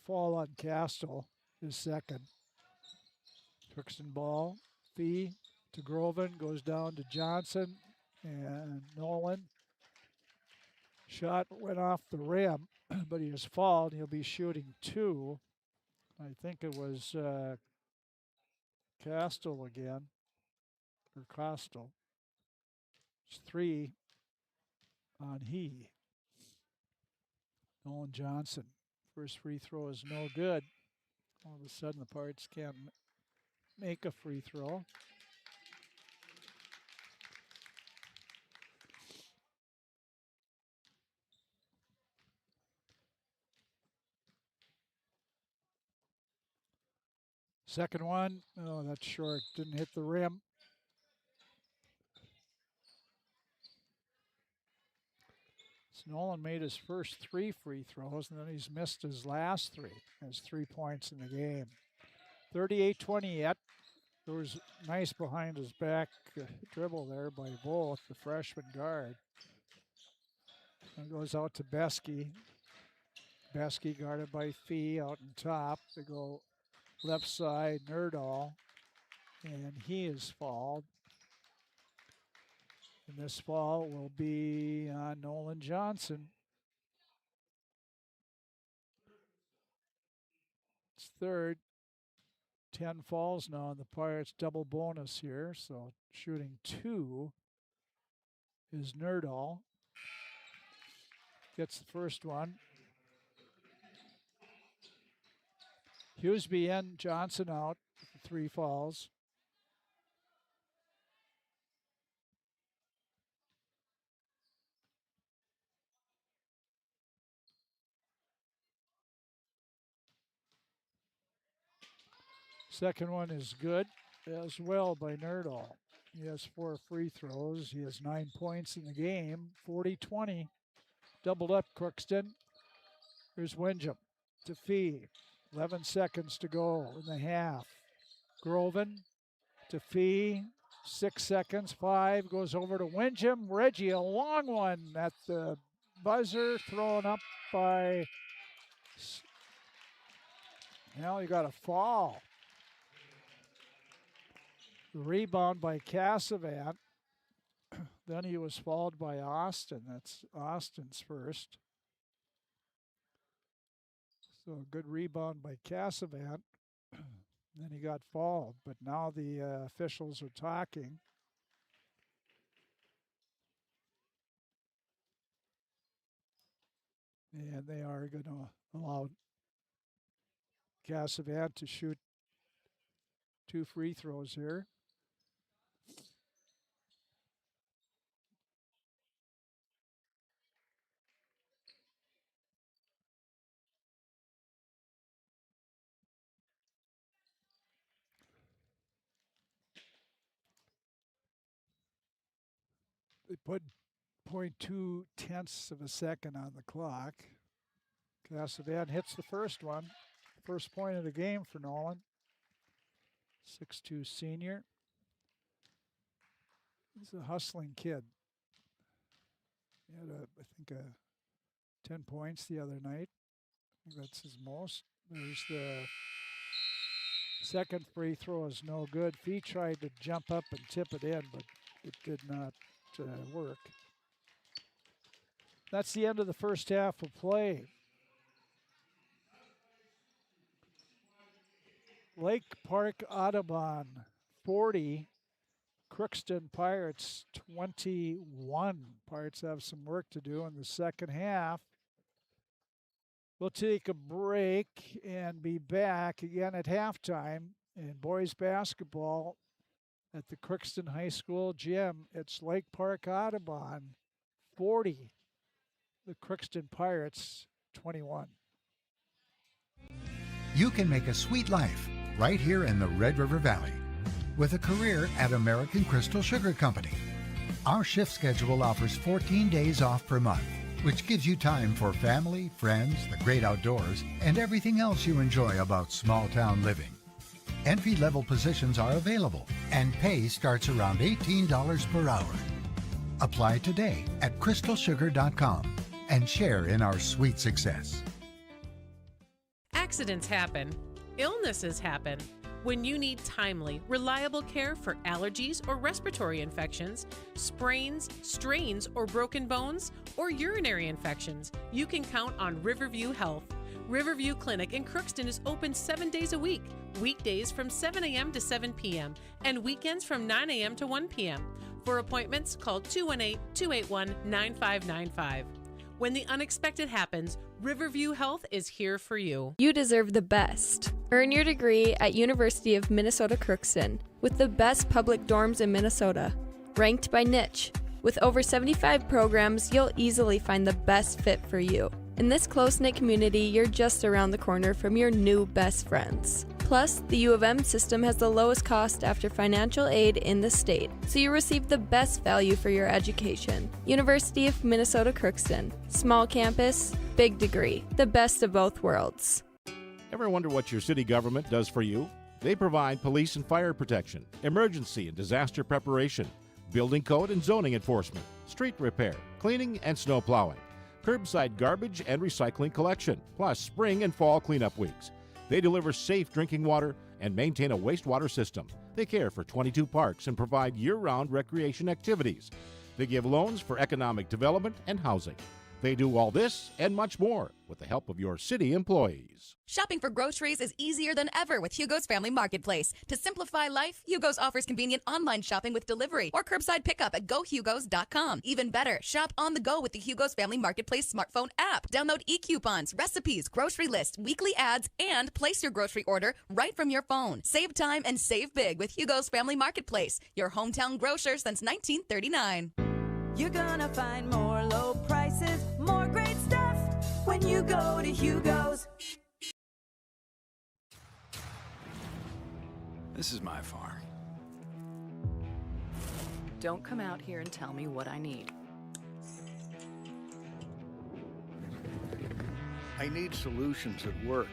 fall on Castle, his second. Crookston ball. Fee to Groven, goes down to Johnson and Nolan. Shot went off the rim, but he has fouled. He'll be shooting two. I think it was Castle again, or Costal. It's three on he. Nolan Johnson. First free throw is no good. All of a sudden the Pirates can't make a free throw. Second one, oh, that's short. Didn't hit the rim. So Nolan made his first three free throws, and then he's missed his last three. Has 3 points in the game. 38-20 yet. There was nice behind his back dribble there by both, the freshman guard. And goes out to Besky. Besky guarded by Fee out on top. They go left side, Nerdahl, and he is fouled. And this foul will be on Nolan Johnson. It's third. 10 fouls now on the Pirates, double bonus here. So shooting two is Nerdahl. Gets the first one. Hughesby in, Johnson out, 3 fouls. Second one is good as well by Nerdahl. He has 4 free throws. He has 9 points in the game. 40-20. Doubled up Crookston. Here's Windjam to Fee. 11 seconds to go in the half. Groven to Fee. 6 seconds. 5 goes over to Windjam. Reggie, a long one at the buzzer, thrown up by. Now he got a fall. Rebound by Cassavan. Then he was fouled by Austin. That's Austin's first. So a good rebound by Cassavan. Then he got fouled. But now the officials are talking. And they are going to allow Cassavan to shoot 2 free throws here. They put 0.2 tenths of a second on the clock. Cassavan hits the first one. First point of the game for Nolan. 6'2" senior. He's a hustling kid. He had, I think, 10 points the other night. I think that's his most. There's the second free throw is no good. Fee tried to jump up and tip it in, but it did not work. That's the end of the first half of play. Lake Park-Audubon 40, Crookston Pirates 21. Pirates have some work to do in the second half. We'll take a break and be back again at halftime in boys basketball at the Crookston High School gym. It's Lake Park-Audubon 40, the Crookston Pirates 21. You can make a sweet life right here in the Red River Valley with a career at American Crystal Sugar Company. Our shift schedule offers 14 days off per month, which gives you time for family, friends, the great outdoors, and everything else you enjoy about small town living. Entry-level positions are available, and pay starts around $18 per hour. Apply today at crystalsugar.com and share in our sweet success. Accidents happen. Illnesses happen. When you need timely, reliable care for allergies or respiratory infections, sprains, strains, or broken bones, or urinary infections, you can count on Riverview Health. Riverview Clinic in Crookston is open 7 days a week, weekdays from 7 a.m. to 7 p.m., and weekends from 9 a.m. to 1 p.m. For appointments, call 218-281-9595. When the unexpected happens, Riverview Health is here for you. You deserve the best. Earn your degree at University of Minnesota Crookston with the best public dorms in Minnesota. Ranked by niche. With over 75 programs, you'll easily find the best fit for you. In this close-knit community, you're just around the corner from your new best friends. Plus, the U of M system has the lowest cost after financial aid in the state, so you receive the best value for your education. University of Minnesota Crookston. Small campus, big degree. The best of both worlds. Ever wonder what your city government does for you? They provide police and fire protection, emergency and disaster preparation, building code and zoning enforcement, street repair, cleaning and snow plowing, curbside garbage and recycling collection, plus spring and fall cleanup weeks. They deliver safe drinking water and maintain a wastewater system. They care for 22 parks and provide year-round recreation activities. They give loans for economic development and housing. They do all this and much more with the help of your city employees. Shopping for groceries is easier than ever with Hugo's Family Marketplace. To simplify life, Hugo's offers convenient online shopping with delivery or curbside pickup at gohugos.com. Even better, shop on the go with the Hugo's Family Marketplace smartphone app. Download e-coupons, recipes, grocery lists, weekly ads, and place your grocery order right from your phone. Save time and save big with Hugo's Family Marketplace, your hometown grocer since 1939. You're gonna find more low prices, more great stuff when you go to Hugo's. This is my farm. Don't come out here and tell me what I need. I need solutions that work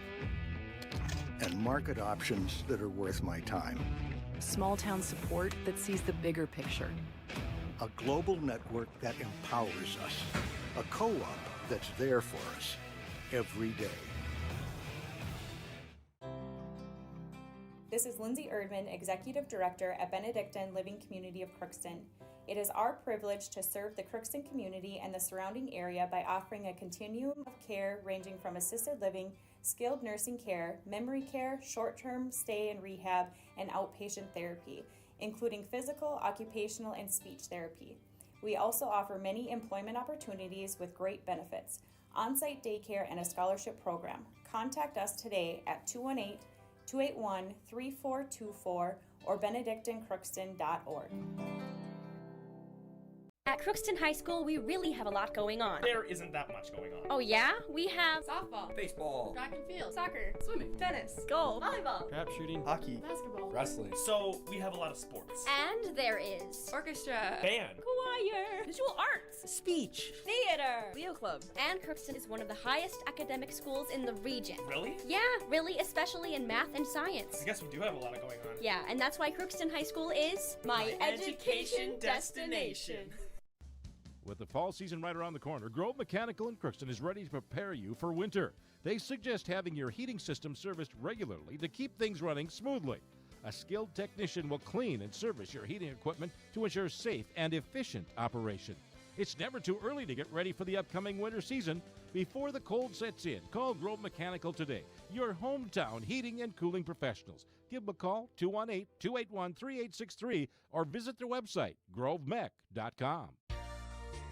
and market options that are worth my time. Small town support that sees the bigger picture. A global network that empowers us. A co-op that's there for us every day. This is Lindsay Erdman, Executive Director at Benedictine Living Community of Crookston. It is our privilege to serve the Crookston community and the surrounding area by offering a continuum of care ranging from assisted living, skilled nursing care, memory care, short-term stay and rehab, and outpatient therapy, including physical, occupational, and speech therapy. We also offer many employment opportunities with great benefits, on-site daycare, and a scholarship program. Contact us today at 218-281-3424 or benedictinecrookston.org. At Crookston High School, we really have a lot going on. There isn't that much going on. Oh yeah? We have softball, Baseball, track and field, soccer, swimming, tennis, golf, volleyball, trap shooting, hockey, basketball, wrestling. So we have a lot of sports. and there is orchestra, Band. choir, visual arts, Speech. theater, Leo Club. and Crookston is one of the highest academic schools in the region. Really? Yeah, really, especially in math and science. I guess we do have a lot going on. Yeah, and that's why Crookston High School is My education destination. With the fall season right around the corner, Grove Mechanical in Crookston is ready to prepare you for winter. They suggest having your heating system serviced regularly to keep things running smoothly. A skilled technician will clean and service your heating equipment to ensure safe and efficient operation. It's never too early to get ready for the upcoming winter season. Before the cold sets in, call Grove Mechanical today, your hometown heating and cooling professionals. Give them a call, 218-281-3863, or visit their website, grovemech.com.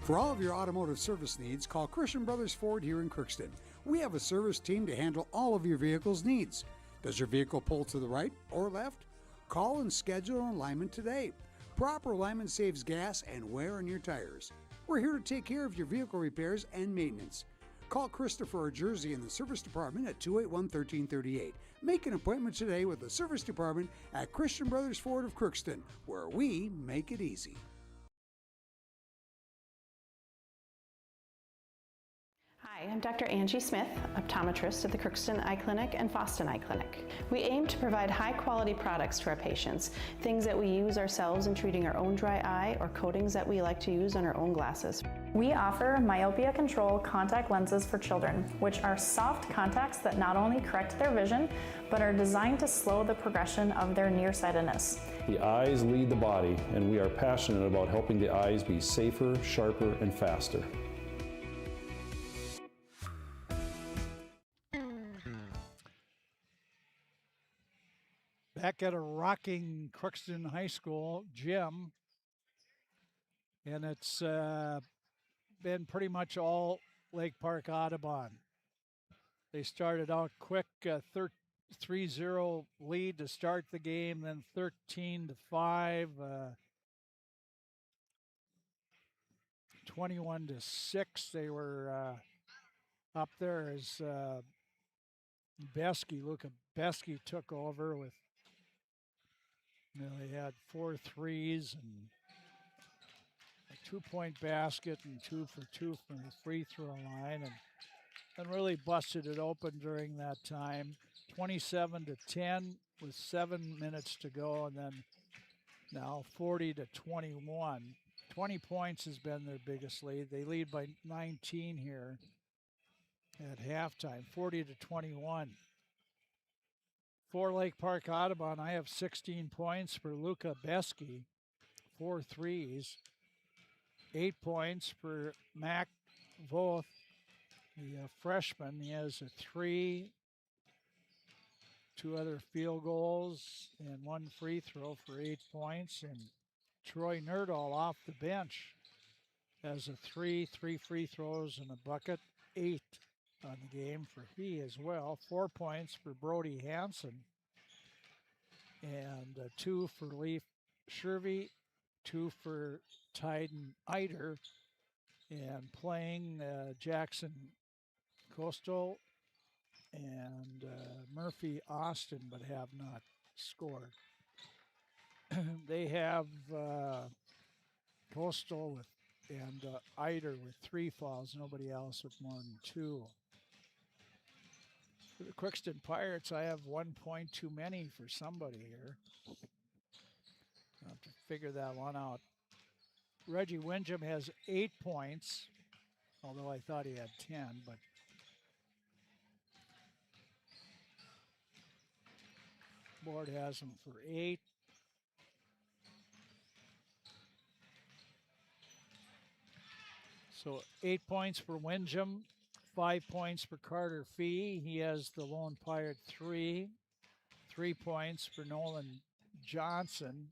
For all of your automotive service needs, call Christian Brothers Ford here in Crookston. We have a service team to handle all of your vehicle's needs. Does your vehicle pull to the right or left? Call and schedule an alignment today. Proper alignment saves gas and wear on your tires. We're here to take care of your vehicle repairs and maintenance. Call Christopher or Jersey in the service department at 281-1338. Make an appointment today with the service department at Christian Brothers Ford of Crookston, where we make it easy. Hi, I'm Dr. Angie Smith, optometrist at the Crookston Eye Clinic and Foston Eye Clinic. We aim to provide high-quality products to our patients, things that we use ourselves in treating our own dry eye or coatings that we like to use on our own glasses. We offer myopia control contact lenses for children, which are soft contacts that not only correct their vision, but are designed to slow the progression of their nearsightedness. The eyes lead the body, and we are passionate about helping the eyes be safer, sharper, and faster. Back at a rocking Crookston High School gym, and it's been pretty much all Lake Park-Audubon. They started out quick, 3-0 lead to start the game, then 13-5, 21-6. They were up there as Luca Besky took over with. They had 4 threes and a 2-point basket and 2 for 2 from the free throw line, and really busted it open during that time. 27-10 with 7 minutes to go, and then now 40-21. 20 points has been their biggest lead. They lead by 19 here at halftime, 40-21. For Lake Park-Audubon, I have 16 points for Luca Besky, 4 threes. 8 points for Mac Voth, the freshman. He has a 3, 2 other field goals, and 1 free throw for 8 points. And Troy Nerdahl off the bench has a 3, 3 free throws, and a bucket, 8 on the game for he as well. 4 points for Brody Hansen, and 2 for Leaf Shervey, 2 for Tyden Eider, and playing Jackson Coastal and Murphy Austin, but have not scored. they have Coastal and Eider with 3 fouls, nobody else with more than 2. For the Crookston Pirates, I have 1 point too many for somebody here. I'll have to figure that one out. Reggie Windham has 8 points, although I thought he had 10, but board has him for 8. So 8 points for Windham, 5 points for Carter Fee. He has the lone Pirate 3. 3 points for Nolan Johnson.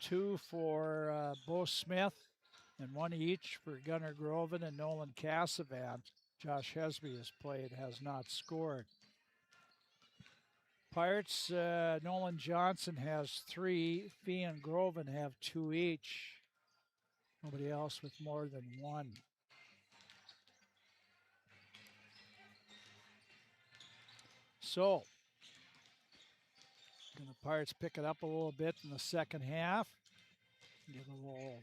2 for Bo Smith, and 1 each for Gunnar Groven and Nolan Cassavant. Josh Hesby has played, has not scored. Pirates, Nolan Johnson has 3. Fee and Groven have 2 each. Nobody else with more than 1. So, can the Pirates pick it up a little bit in the second half? Get a little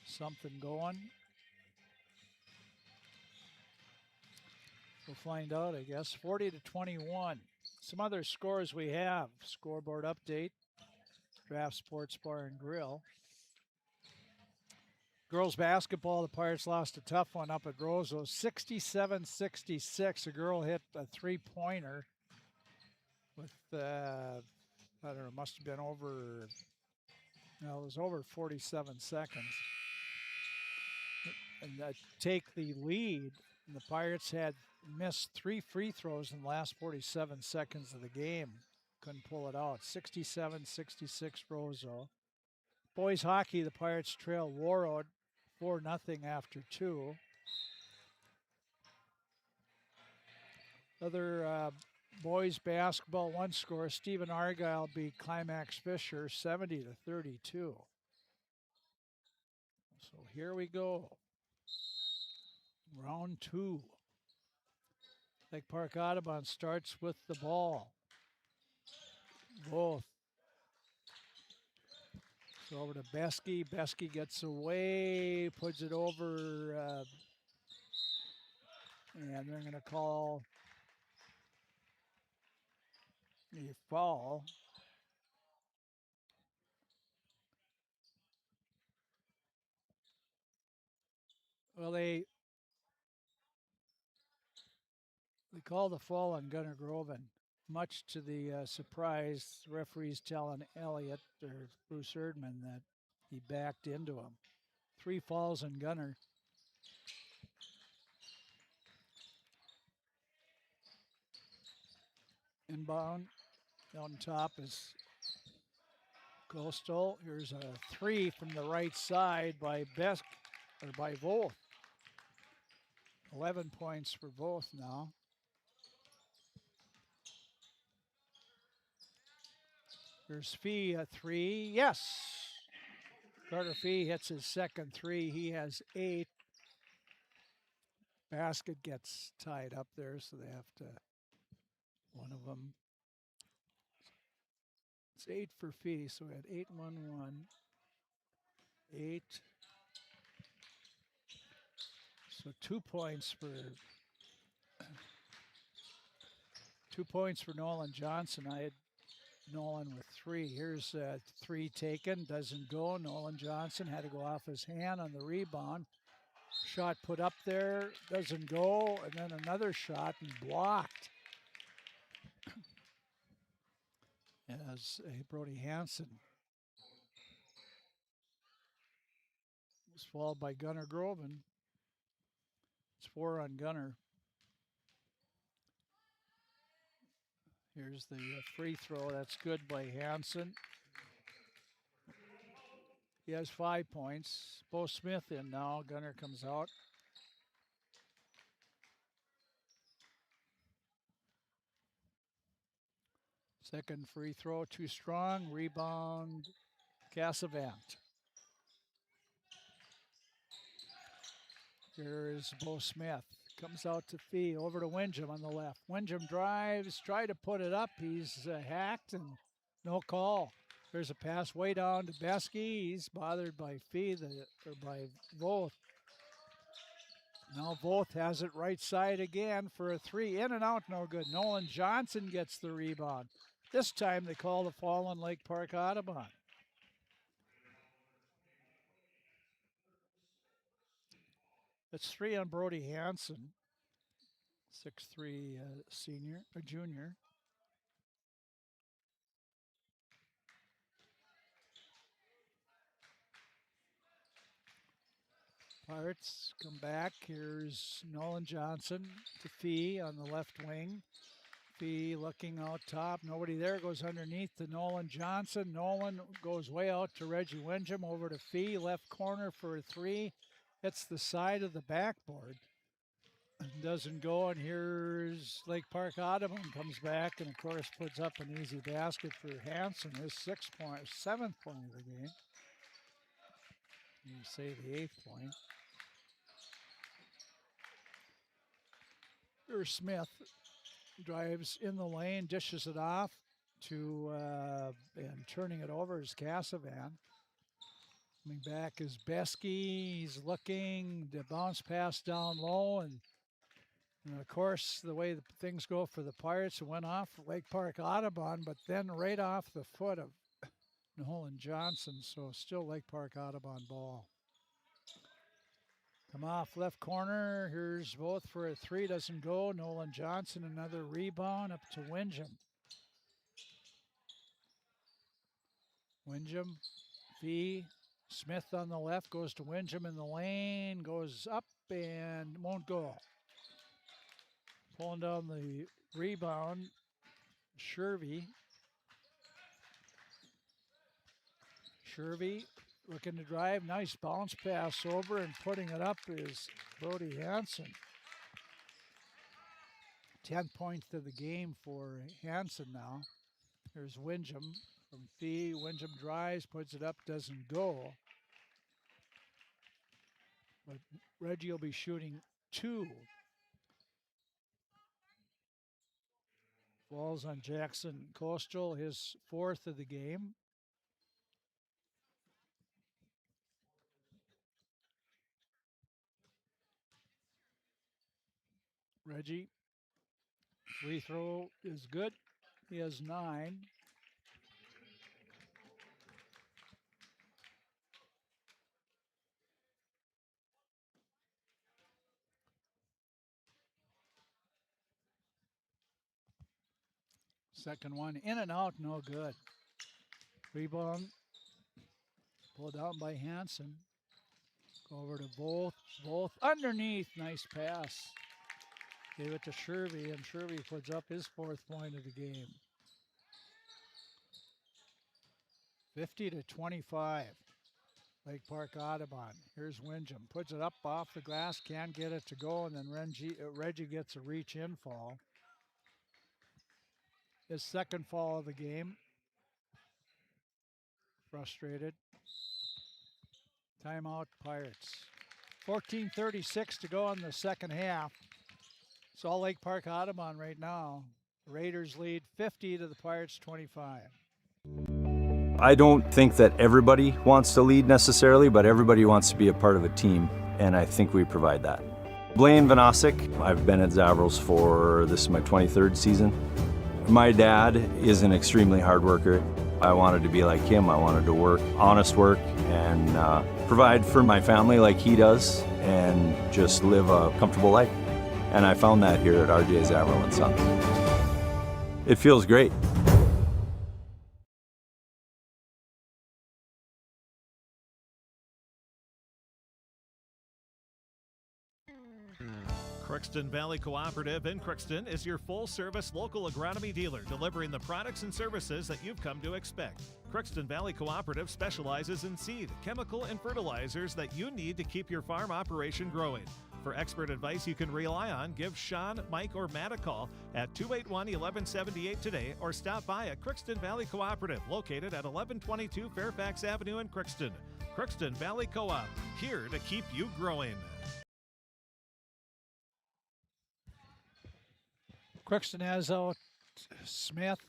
something going. We'll find out, I guess. 40-21. Some other scores we have. Scoreboard update. Draft Sports Bar and Grill. Girls basketball, the Pirates lost a tough one up at Roseau, 67-66. A girl hit a 3-pointer with, I don't know, must have been over, no, it was over 47 seconds. And take the lead, and the Pirates had missed 3 free throws in the last 47 seconds of the game. Couldn't pull it out. 67-66 Roseau. Boys hockey, the Pirates trail Warroad 4-0 after 2. Other boys basketball, one score. Stephen Argyle beat Climax Fisher 70-32. So here we go. Round 2. Lake Park-Audubon starts with the ball. Both. So over to Besky. Besky gets away, puts it over, and they're going to call a foul. Well, they called the foul on Gunnar Groven, much to the surprise. The referee's telling Elliott or Bruce Erdman that he backed into him. 3 fouls on Gunnar. Inbound. On top is Coastal. Here's a 3 from the right side by Voth. 11 points for Voth now. There's Fee, a 3. Yes! Carter Fee hits his second 3. He has 8. Basket gets tied up there, so they have to, one of them. It's 8 for Fee, so we had 8-1-1. 8. So 2 points for Nolan Johnson. I had Nolan with 3. Here's 3 taken, doesn't go. Nolan Johnson had to go off his hand on the rebound. Shot put up there, doesn't go, and then another shot and blocked. As Brody Hansen was followed by Gunnar Groven. It's 4 on Gunnar. Here's the free throw. That's good by Hansen. He has 5 points. Bo Smith in now. Gunnar comes out. Second free throw, too strong. Rebound, Cassavant. Here's Bo Smith. Comes out to Fee, over to Windham on the left. Windham drives, try to put it up. He's hacked and no call. There's a pass way down to Beskey. He's bothered by Fee, or by Voth. Now Voth has it right side again for a three. In and out, no good. Nolan Johnson gets the rebound. This time they call the foul on Lake Park-Audubon. It's 3 on Brody Hansen, 6'3" senior or junior. Pirates come back. Here's Nolan Johnson to Fee on the left wing. Fee looking out top. Nobody there. Goes underneath to Nolan Johnson. Nolan goes way out to Reggie Windham. Over to Fee. Left corner for a three. Hits the side of the backboard. Doesn't go. And here's Lake Park-Audubon comes back and, of course, puts up an easy basket for Hansen. His 7th point of the game. You say the 8th point. Here's Smith. Drives in the lane, dishes it off to, and turning it over is Cassavan. Coming back is Beskey. He's looking, the bounce pass down low, and of course, the way things go for the Pirates, it went off Lake Park-Audubon, but then right off the foot of Nolan Johnson, so still Lake Park-Audubon ball. Come off left corner. Here's Voth for a three. Doesn't go. Nolan Johnson, another rebound up to Windham. Windham, Fee, Smith on the left, goes to Windham in the lane, goes up and won't go. Pulling down the rebound, Shervy. Shervy looking to drive. Nice bounce pass over, and putting it up is Brody Hansen. 10th point of the game for Hansen now. There's Windham from Fee. Windham drives, puts it up, doesn't go. But Reggie will be shooting 2. Falls on Jackson Coastal, his 4th of the game. Reggie, free throw is good. He has 9. Second one, in and out, no good. Rebound, pulled down by Hansen. Go over to Voth underneath, nice pass. Gave it to Shervy, and Shervy puts up his 4th point of the game. 50-25. Lake Park-Audubon. Here's Windham. Puts it up off the glass, can't get it to go, and then Reggie gets a reach-in fall. His 2nd fall of the game. Frustrated. Timeout, Pirates. 14:36 to go in the second half. It's all Lake Park-Audubon right now. The Raiders lead 50 to the Pirates 25. I don't think that everybody wants to lead necessarily, but everybody wants to be a part of a team, and I think we provide that. Blaine Vanosic, I've been at Zavrals for, this is my 23rd season. My dad is an extremely hard worker. I wanted to be like him. I wanted to work, honest work, and provide for my family like he does, and just live a comfortable life. And I found that here at R.J. Zavrel & Sons. It feels great. Crookston Valley Cooperative in Crookston is your full-service local agronomy dealer, delivering the products and services that you've come to expect. Crookston Valley Cooperative specializes in seed, chemical, and fertilizers that you need to keep your farm operation growing. For expert advice you can rely on, give Sean, Mike, or Matt a call at 281-1178 today, or stop by at Crookston Valley Cooperative, located at 1122 Fairfax Avenue in Crookston. Crookston Valley Co-op, here to keep you growing. Crookston has out Smith,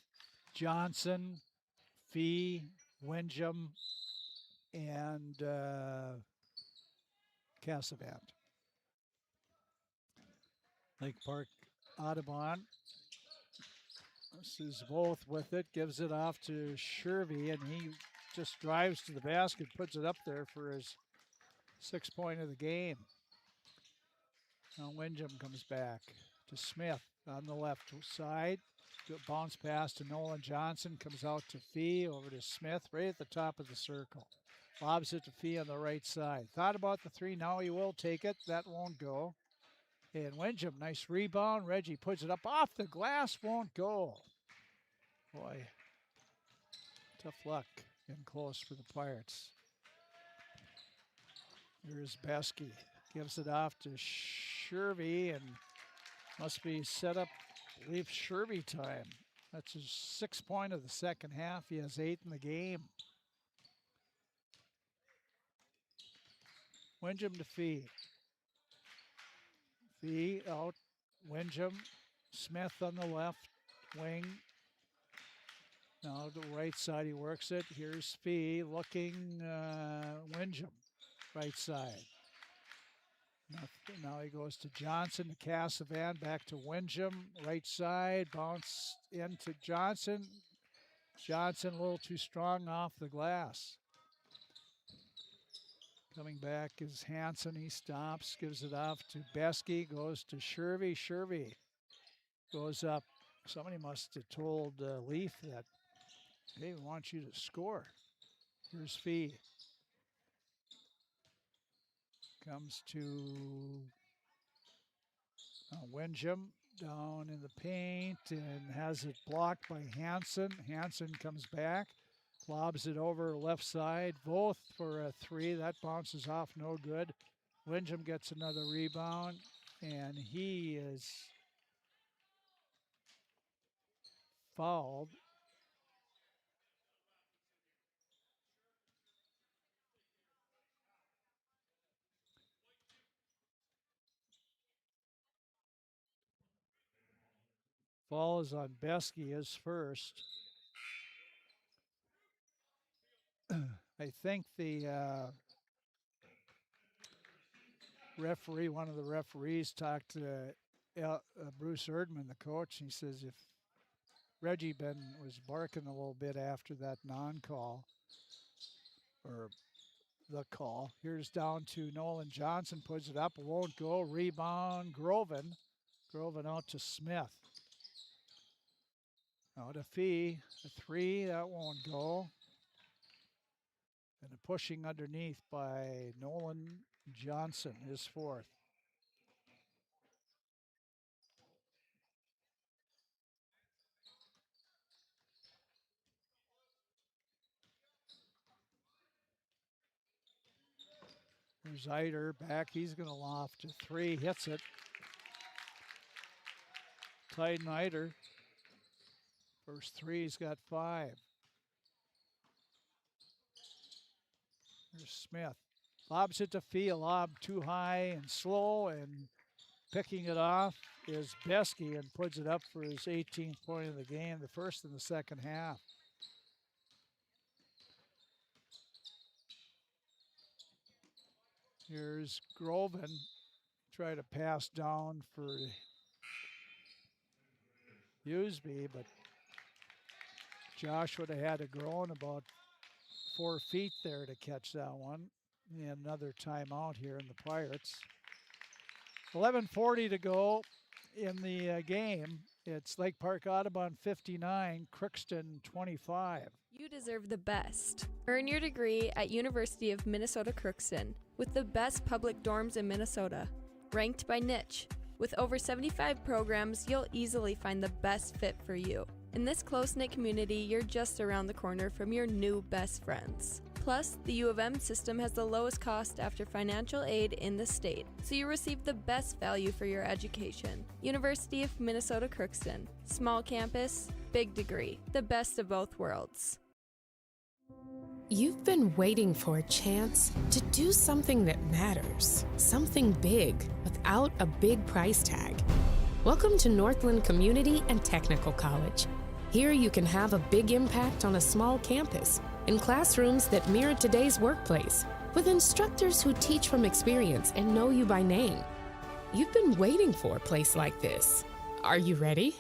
Johnson, Fee, Windjam, and Cassavant. Lake Park-Audubon. This is both with it, gives it off to Shervy, and he just drives to the basket, puts it up there for his 6th point of the game. Now Windjam comes back to Smith on the left side. Good bounce pass to Nolan Johnson, comes out to Fee, over to Smith, right at the top of the circle. Lobs it to Fee on the right side. Thought about the three, now he will take it. That won't go. And Windjam, nice rebound. Reggie puts it up off the glass, won't go. Boy, tough luck and close for the Pirates. Here's Besky, gives it off to Shervy, and must be set up, I believe, Shervy time. That's his 6th point of the second half. He has 8 in the game. Windjam to Fee. Fee out, Windjam, Smith on the left wing. Now to the right side, he works it. Here's Fee looking, Windjam, right side. Now he goes to Johnson, to Cassavant, back to Windjam, right side, bounce into Johnson. Johnson a little too strong off the glass. Coming back is Hansen. He stops, gives it off to Besky, goes to Shervy. Shervy goes up. Somebody must have told Leaf that, hey, we want you to score. Here's Fee. Comes to Windjam down in the paint and has it blocked by Hansen. Hansen comes back. Lobs it over left side, both for a 3. That bounces off, no good. Windjam gets another rebound, and he is fouled. Foul is on Besky, his first. I think the referee, one of the referees, talked to Bruce Erdman, the coach. He says if Reggie was barking a little bit after that non-call, or the call. Here's down to Nolan Johnson, puts it up, won't go. Rebound, Groven. Groven out to Smith. Now to Fee, a 3, that won't go. And a pushing underneath by Nolan Johnson, his 4th. There's Eider back, he's gonna loft to 3, hits it. Tyden Eider, first 3, he's got 5. There's Smith. Lobs it to Fee, a lob too high and slow, and picking it off is Besky and puts it up for his 18th point of the game, the first in the second half. Here's Groven, try to pass down for Usby, but Josh would have had to grown about 4 feet there to catch that one. And another timeout here in the Pirates. 11:40 to go in the game. It's Lake Park-Audubon 59, Crookston 25. You deserve the best. Earn your degree at University of Minnesota Crookston with the best public dorms in Minnesota, ranked by niche. With over 75 programs, you'll easily find the best fit for you. In this close-knit community, you're just around the corner from your new best friends. Plus, the U of M system has the lowest cost after financial aid in the state, so you receive the best value for your education. University of Minnesota Crookston. Small campus, big degree. The best of both worlds. You've been waiting for a chance to do something that matters. Something big without a big price tag. Welcome to Northland Community and Technical College. Here you can have a big impact on a small campus in classrooms that mirror today's workplace, with instructors who teach from experience and know you by name. You've been waiting for a place like this. Are you ready?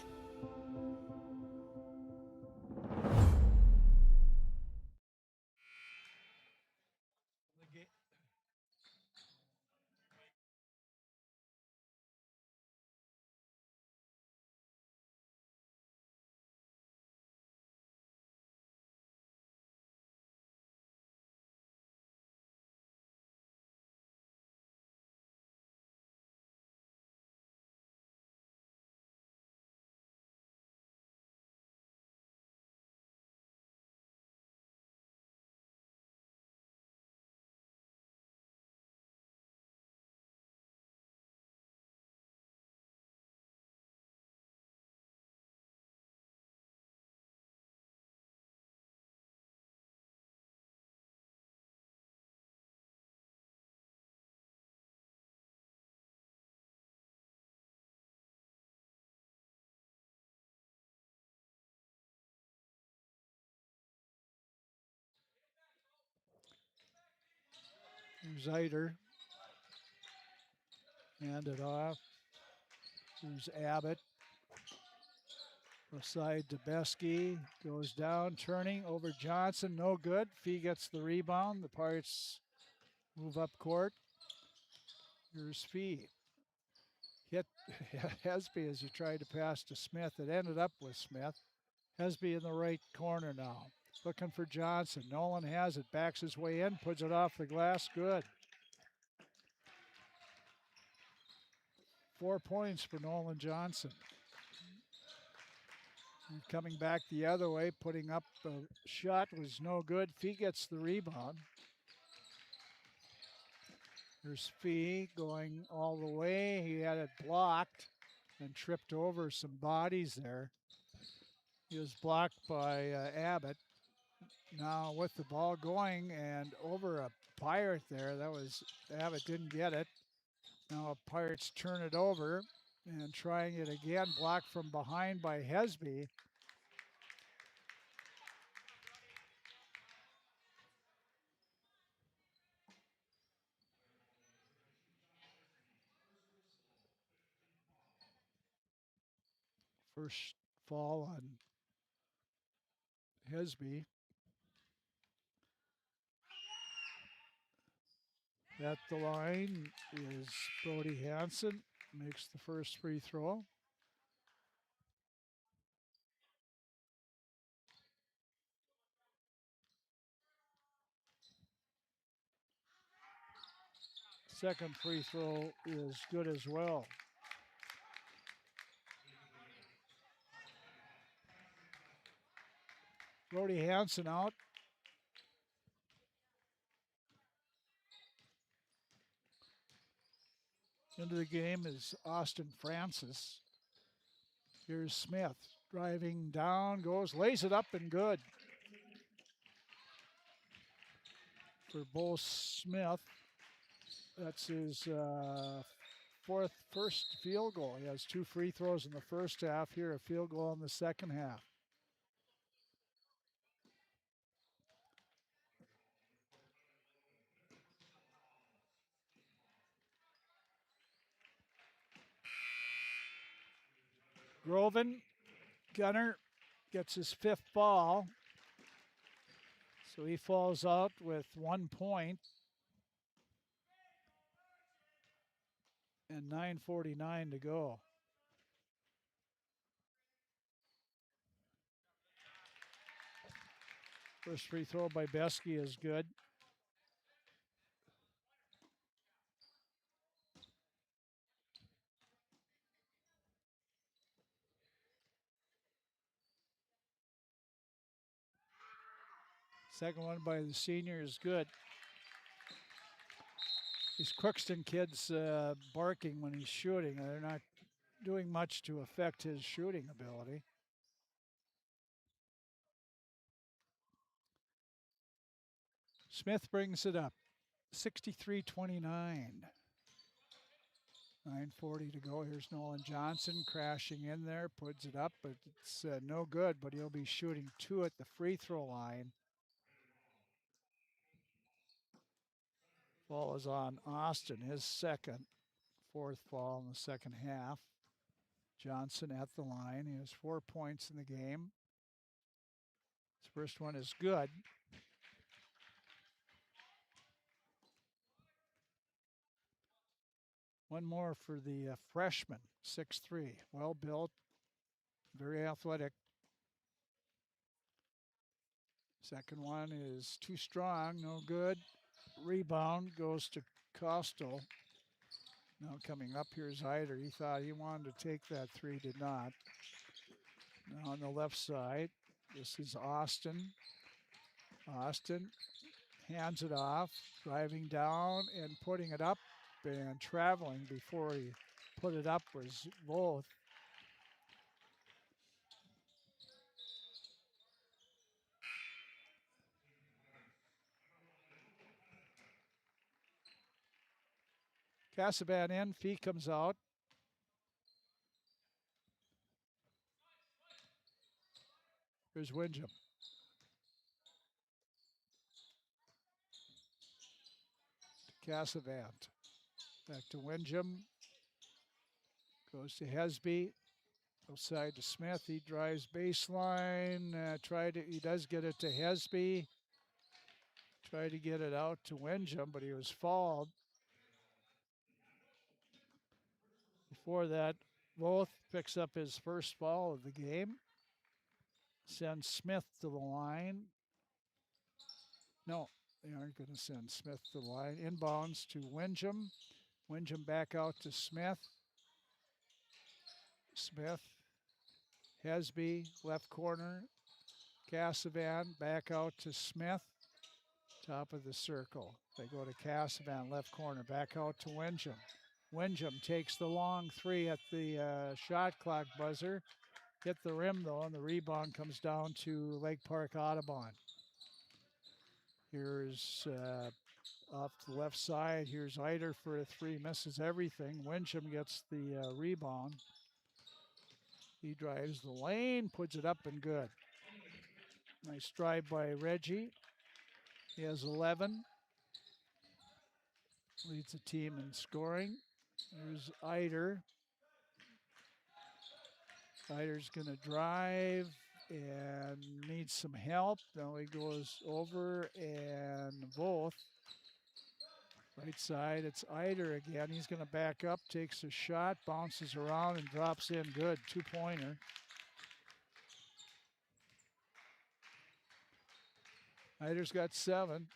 Here's Eider. Hand it off. Here's Abbott. Aside to Besky. Goes down, turning over Johnson. No good. Fee gets the rebound. The Pirates move up court. Here's Fee. Hit Hesby as he tried to pass to Smith. It ended up with Smith. Hesby in the right corner now. Looking for Johnson. Nolan has it. Backs his way in. Puts it off the glass. Good. 4 points for Nolan Johnson. And coming back the other way, putting up a shot was no good. Fee gets the rebound. There's Fee going all the way. He had it blocked and tripped over some bodies there. He was blocked by Abbott. Now with the ball going and over a Pirate there, that was, Abbott didn't get it. Now Pirates turn it over and trying it again, blocked from behind by Hesby. First fall on Hesby. At the line is Brody Hansen, makes the first free throw. Second free throw is good as well. Brody Hansen out. Into the game is Austin Francis. Here's Smith driving down, goes, lays it up and good. For Bo Smith, that's his first field goal. He has 2 free throws in the first half. Here, a field goal in the second half. Groven, Gunner gets his 5th ball. So he falls out with 1 point. And 9:49 to go. First free throw by Besky is good. Second one by the senior is good. These Crookston kids barking when he's shooting. They're not doing much to affect his shooting ability. Smith brings it up, 63-29. 9:40 to go. Here's Nolan Johnson crashing in there, puts it up, but it's no good, but he'll be shooting 2 at the free throw line. Ball is on Austin, his fourth foul in the second half. Johnson at the line. He has 4 points in the game. His first one is good. One more for the freshman, 6'3", well built, very athletic. Second one is too strong, no good. Rebound goes to Coastal. Now coming up, here's Eider. He thought he wanted to take that 3, did not. Now on the left side, this is Austin. Austin hands it off, driving down and putting it up, and traveling before he put it up was Voth. Casaban in, Fee comes out. Here's Windham. Casavant. Back to Windham. Goes to Hesby. Outside to Smith. He drives baseline. He does get it to Hesby. Tried to get it out to Windham, but he was fouled. Before that, Voth picks up his first foul of the game. Sends Smith to the line. No, they aren't going to send Smith to the line. Inbounds to Windham. Windham back out to Smith. Smith. Hesby, left corner. Casavan back out to Smith. Top of the circle. They go to Casavan, left corner. Back out to Windham. Windham takes the long 3 at the shot clock buzzer. Hit the rim, though, and the rebound comes down to Lake Park-Audubon. Here's off to the left side. Here's Eider for a 3, misses everything. Windham gets the rebound. He drives the lane, puts it up and good. Nice drive by Reggie. He has 11. Leads the team in scoring. There's Eider. Eider's going to drive and needs some help. Now he goes over and Voth. Right side, it's Eider again. He's going to back up, takes a shot, bounces around and drops in good. 2-pointer. Eider's got 7.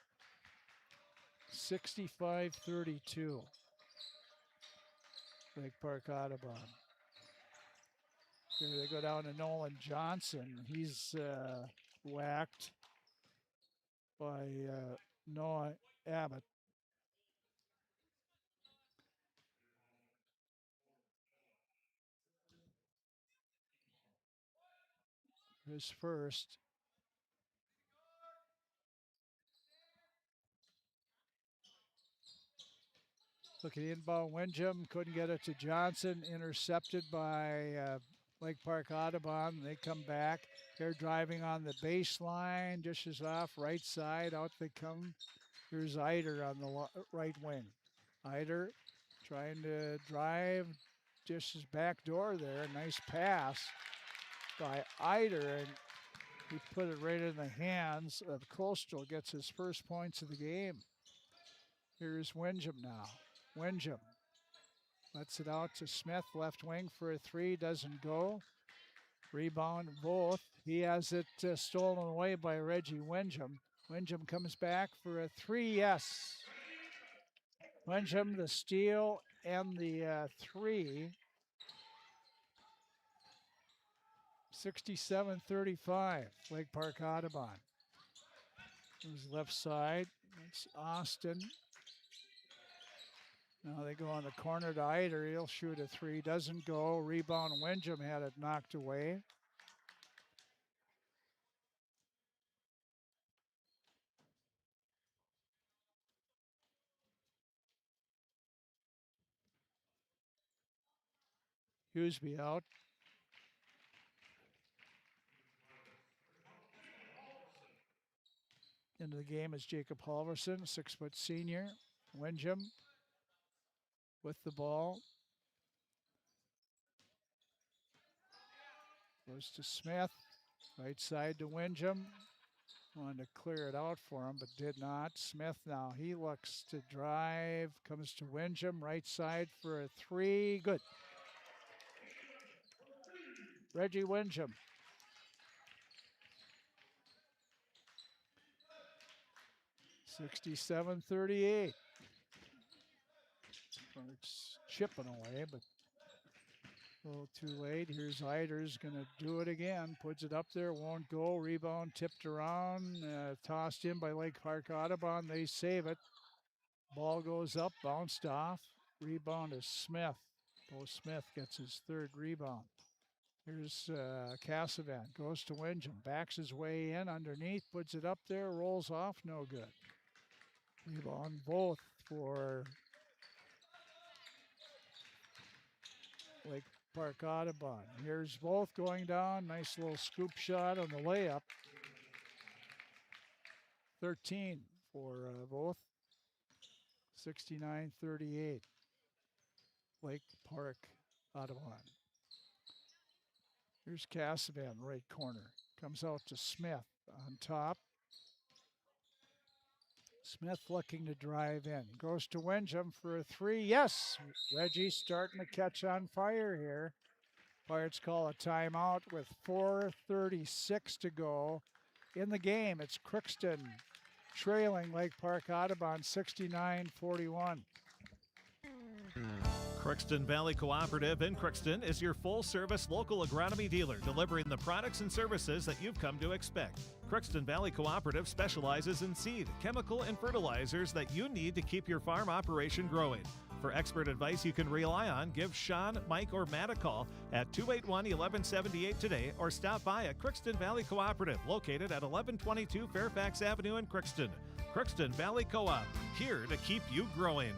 65-32. Lake Park-Audubon. Here they go down to Nolan Johnson. He's whacked by Noah Abbott. His first. Look at the inbound. Windham couldn't get it to Johnson. Intercepted by Lake Park-Audubon. They come back. They're driving on the baseline. Dishes off right side. Out they come. Here's Eider on the right wing. Eider trying to drive. Dishes back door there. Nice pass by Eider. And he put it right in the hands of Coastal. Gets his first points of the game. Here's Windham now. Windham lets it out to Smith, left wing for a 3, doesn't go. Rebound Voth. He has it stolen away by Reggie Windham. Windham comes back for a 3, yes. Windham the steal and the 3. 67-35, Lake Park-Audubon. Here's left side, it's Austin. Now they go on the corner to Eider. He'll shoot a 3. Doesn't go. Rebound. Windham had it knocked away. Hughesby out. Into the game is Jacob Halverson, 6-foot senior. Windjam with the ball. Goes to Smith. Right side to Windjam. Wanted to clear it out for him, but did not. Smith now, he looks to drive. Comes to Windjam. Right side for a three. Good. Reggie Windjam. (67-38). It's chipping away, but a little too late. Here's Eider's going to do it again. Puts it up there, won't go. Rebound tipped around, tossed in by Lake Park-Audubon. They save it. Ball goes up, bounced off. Rebound is Smith. Bo Smith gets his third rebound. Here's Cassavan. Goes to Windjam. Backs his way in underneath. Puts it up there. Rolls off. No good. Rebound both for Lake Park-Audubon. Here's both going down. Nice little scoop shot on the layup. 13 for both. 69-38. Lake Park-Audubon. Here's Cassavan, right corner. Comes out to Smith on top. Smith looking to drive in. Goes to Windjam for a three. Yes! Reggie's starting to catch on fire here. Pirates call a timeout with 4:36 to go in the game. It's Crookston trailing Lake Park-Audubon 69-41. Crookston Valley Cooperative in Crookston is your full-service local agronomy dealer, delivering the products and services that you've come to expect. Crookston Valley Cooperative specializes in seed, chemical, and fertilizers that you need to keep your farm operation growing. For expert advice you can rely on, give Sean, Mike, or Matt a call at 281-1178 today or stop by at Crookston Valley Cooperative, located at 1122 Fairfax Avenue in Crookston. Crookston Valley Co-op, here to keep you growing.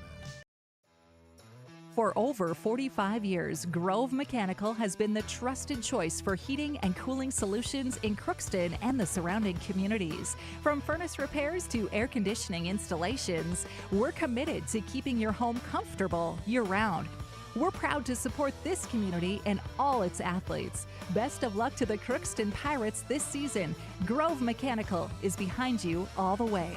For over 45 years, Grove Mechanical has been the trusted choice for heating and cooling solutions in Crookston and the surrounding communities. From furnace repairs to air conditioning installations, we're committed to keeping your home comfortable year-round. We're proud to support this community and all its athletes. Best of luck to the Crookston Pirates this season. Grove Mechanical is behind you all the way.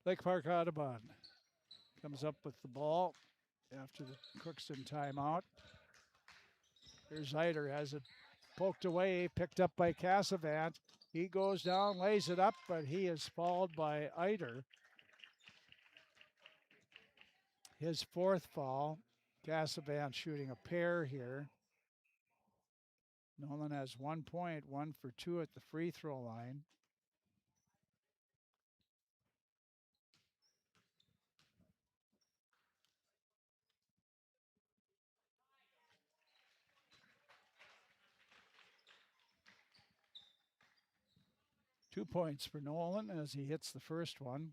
Lake Park-Audubon comes up with the ball after the Crookston timeout. Here's Eider, has it poked away, picked up by Cassavan. He goes down, lays it up, but he is fouled by Eider. His fourth foul. Cassavan shooting a pair here. Nolan has 1 point, 1 for 2 at the free throw line. Two points for Nolan as he hits the first one.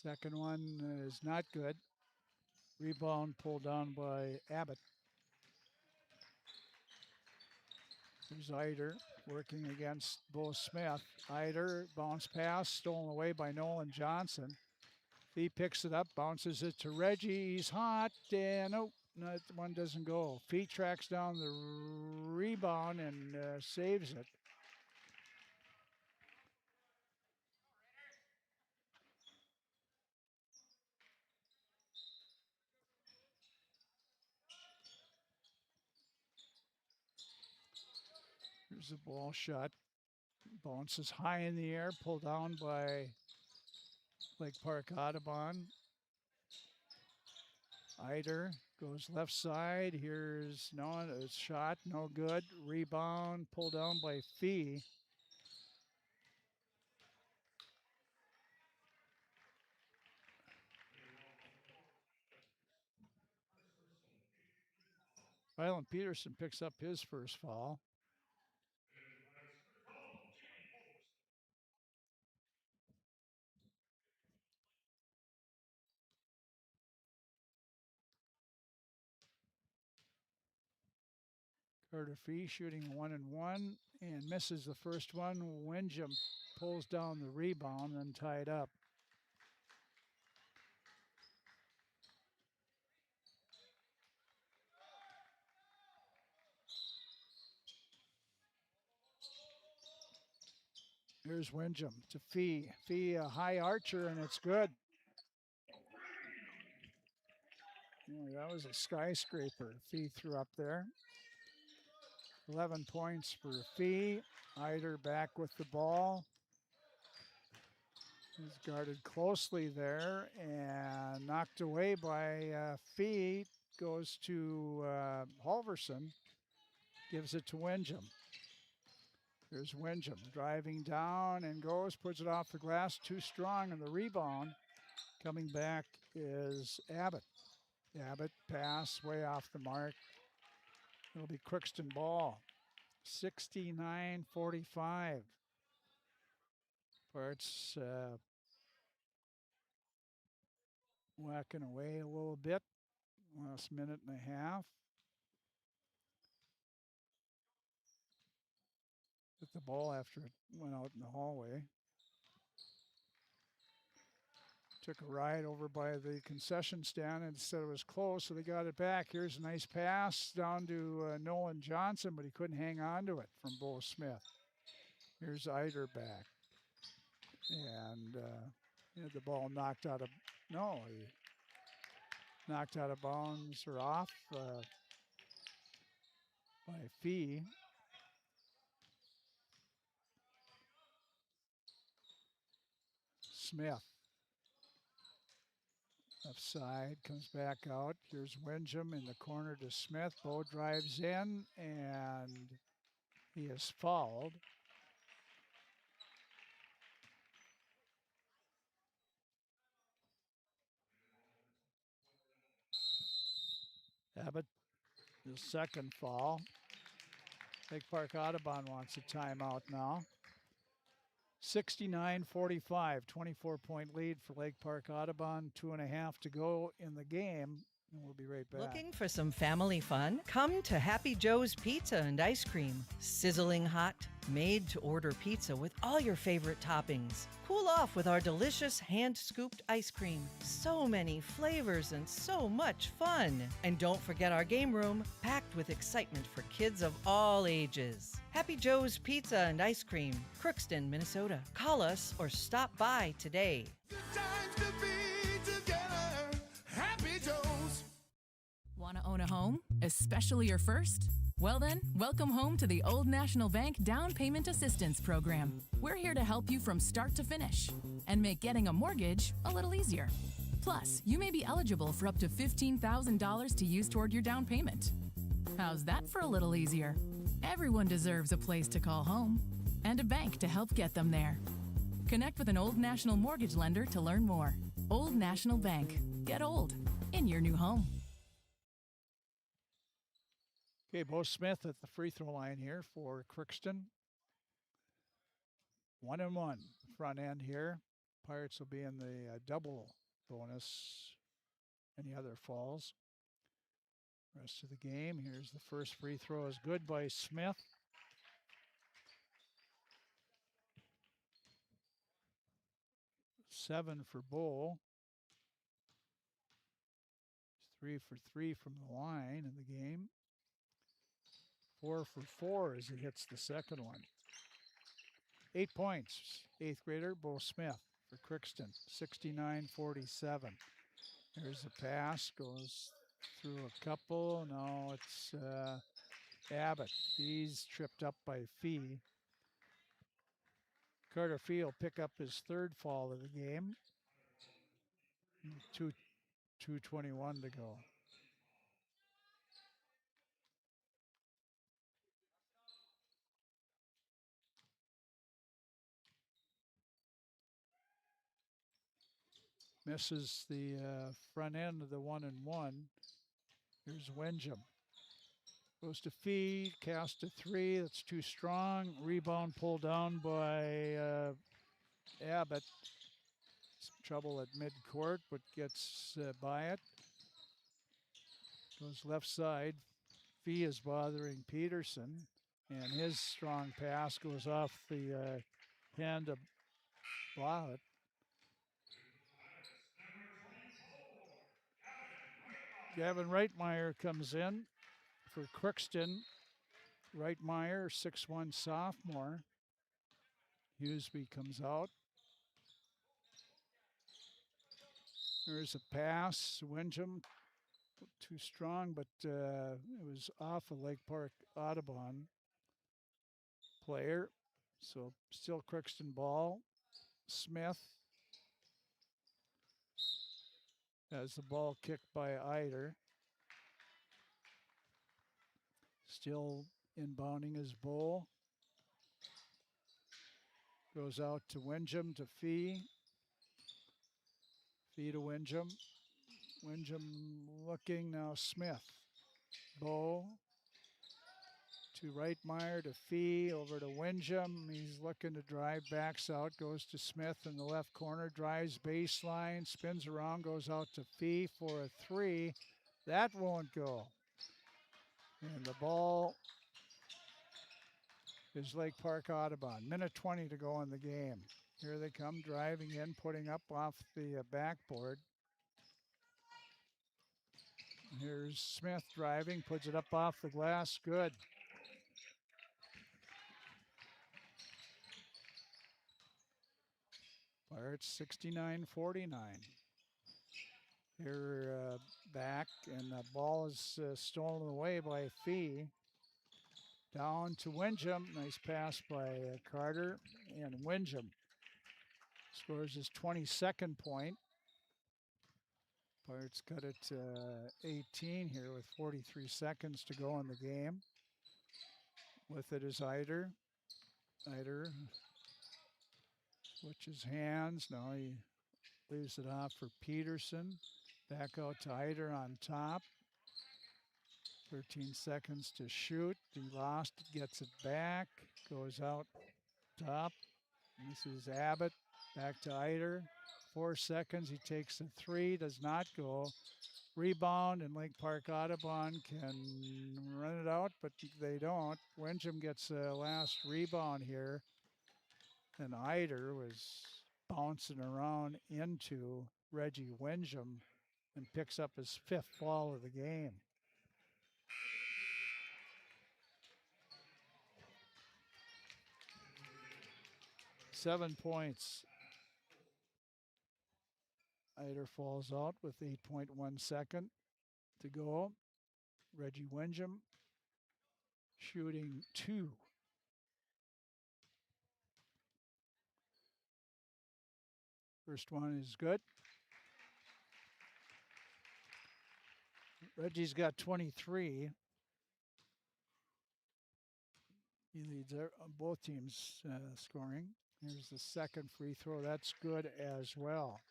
Second one is not good. Rebound pulled down by Abbott. Here's Eider working against Bo Smith. Eider, bounce pass, stolen away by Nolan Johnson. He picks it up, bounces it to Reggie. He's hot, and oh, that one doesn't go. Feet tracks down the rebound and saves it. Here's the ball shot. Bounces high in the air, pulled down by Lake Park-Audubon. Eider Goes left side. Here's a shot, no good. Rebound, pulled down by Fee. Rylan Peterson picks up his first foul. Carter Fee shooting 1-1 and misses the first one. Windjam pulls down the rebound and tied up. Here's Windjam to Fee. Fee, a high archer, and it's good. Oh, that was a skyscraper Fee threw up there. 11 points for Fee. Eider back with the ball. He's guarded closely there and knocked away by Fee. Goes to Halverson. Gives it to Windjam. Here's Windjam driving down and goes, puts it off the glass, too strong in the rebound. Coming back is Abbott. Abbott pass way off the mark. It'll be Crookston ball. 69-45. Parts whacking away a little bit. Last minute and a half. Hit the ball after it went out in the hallway. Took a ride over by the concession stand and said it was close, so they got it back. Here's a nice pass down to Nolan Johnson, but he couldn't hang on to it from Bo Smith. Here's Eider back. And he had the ball knocked out of, he knocked out of bounds or off by Fee. Smith. Left side, comes back out. Here's Windjam in the corner to Smith. Bo drives in, and he is fouled. Abbott, the second foul. Lake Park-Audubon wants a timeout now. 69-45, 24-point lead for Lake Park-Audubon. 2.5 to go in the game, and we'll be right back. Looking for some family fun? Come to Happy Joe's Pizza and Ice Cream. Sizzling hot, made-to-order pizza with all your favorite toppings. Cool off with our delicious hand-scooped ice cream. So many flavors and so much fun. And don't forget our game room, packed with excitement for kids of all ages. Happy Joe's Pizza and Ice Cream, Crookston, Minnesota. Call us or stop by today. Want to own a home, especially your first? Well then, welcome home to the Old National Bank Down Payment Assistance Program. We're here to help you from start to finish and make getting a mortgage a little easier. Plus, you may be eligible for up to $15,000 to use toward your down payment. How's that for a little easier? Everyone deserves a place to call home and a bank to help get them there. Connect with an Old National mortgage lender to learn more. Old National Bank. Get old in your new home. Okay, Bo Smith at the free throw line here for Crookston. 1-1 front end here. Pirates will be in the double bonus. Any other falls? Rest of the game. Here's the first free throw is good by Smith. Seven for Bo. 3 for 3 from the line in the game. 4 for 4 as he hits the second one. 8 points. 8th grader Bo Smith for Crookston. 69-47. There's a pass. Goes through a couple. No, it's Abbott. He's tripped up by Fee. Carter Fee will pick up his third fall of the game. 2:21 to go. Misses the front end of the 1-and-1. Here's Windjam. Goes to Fee, cast a three. That's too strong. Rebound pulled down by Abbott. Some trouble at midcourt, but gets by it. Goes left side. Fee is bothering Peterson, and his strong pass goes off the hand of Blahut. Gavin Reitmeyer comes in for Crookston. Reitmeyer, 6'1" sophomore. Hughesby comes out. There's a pass. Windjam, too strong, but it was off a Lake Park-Audubon player. So still Crookston ball. Smith has the ball kicked by Eider. Still inbounding his bowl. Goes out to Windjam to Fee. Fee to Windjam. Windjam looking now. Smith. Bow to Reitmeyer to Fee. Over to Windjam. He's looking to drive. Backs out. Goes to Smith in the left corner. Drives baseline. Spins around. Goes out to Fee for a three. That won't go. And the ball is Lake Park-Audubon. Minute 20 to go in the game. Here they come driving in, putting up off the backboard. Here's Smith driving, puts it up off the glass. Good. Pirates 69-49. Here back, and the ball is stolen away by Fee. Down to Windjam. Nice pass by Carter, and Windjam scores his 22nd point. Pirates cut it to 18 here with 43 seconds to go in the game. With it is Eider. Eider switches hands. Now he leaves it off for Peterson. Back out to Eider on top. 13 seconds to shoot. He lost it, gets it back. Goes out top. This is Abbott. Back to Eider. 4 seconds. He takes a three. Does not go. Rebound, and Lake Park-Audubon can run it out, but they don't. Windjam gets a last rebound here. And Eider was bouncing around into Reggie Windjam and picks up his 5th fall of the game. Seven points. Eider falls out with 8.1 second to go. Reggie Windjam shooting 2. First one is good. Reggie's got 23. He leads both teams scoring. Here's the second free throw. That's good as well.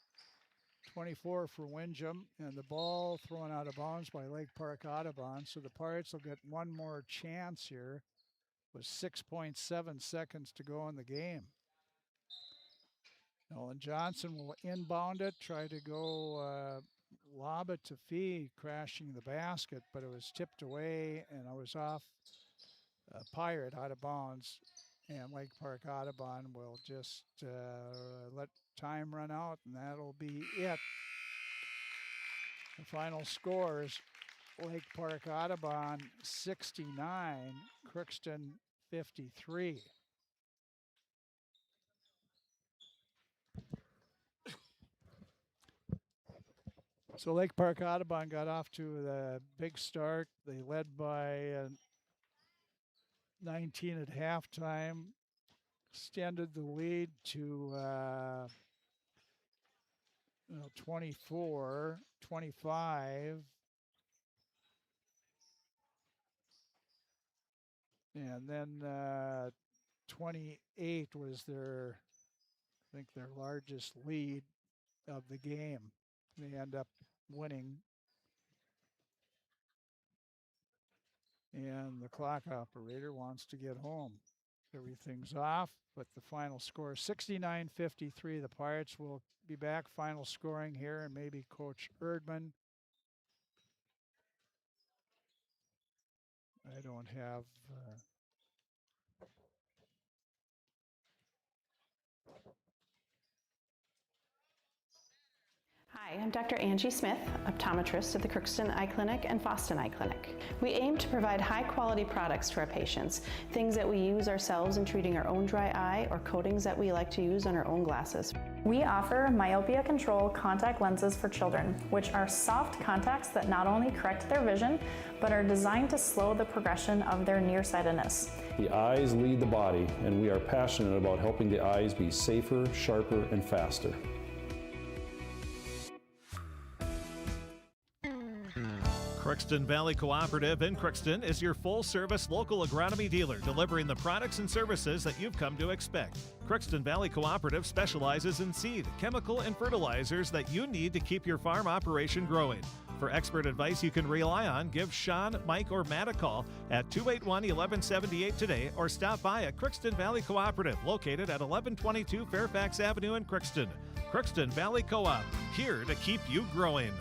24 for Windjam, and the ball thrown out of bounds by Lake Park-Audubon. So the Pirates will get one more chance here with 6.7 seconds to go in the game. Nolan Johnson will inbound it, try to go lob it to Fee, crashing the basket, but it was tipped away and it was off Pirate out of bounds. And Lake Park-Audubon will just let time run out, and that'll be it. The final scores, Lake Park-Audubon 69, Crookston 53. So Lake Park-Audubon got off to the big start. They led by 19 at halftime, extended the lead to 24, 25. And then 28 was their largest lead of the game. They end up winning. And the clock operator wants to get home. Everything's off, but the final score 69-53. The Pirates will be back. Final scoring here, and maybe Coach Erdman. I don't have. Hi, I'm Dr. Angie Smith, optometrist at the Crookston Eye Clinic and Foston Eye Clinic. We aim to provide high-quality products to our patients, things that we use ourselves in treating our own dry eye or coatings that we like to use on our own glasses. We offer myopia control contact lenses for children, which are soft contacts that not only correct their vision, but are designed to slow the progression of their nearsightedness. The eyes lead the body, and we are passionate about helping the eyes be safer, sharper, and faster. Crookston Valley Cooperative in Crookston is your full-service local agronomy dealer, delivering the products and services that you've come to expect. Crookston Valley Cooperative specializes in seed, chemical, and fertilizers that you need to keep your farm operation growing. For expert advice you can rely on, give Sean, Mike, or Matt a call at 281-1178 today, or stop by at Crookston Valley Cooperative, located at 1122 Fairfax Avenue in Crookston. Crookston Valley Co-op, here to keep you growing.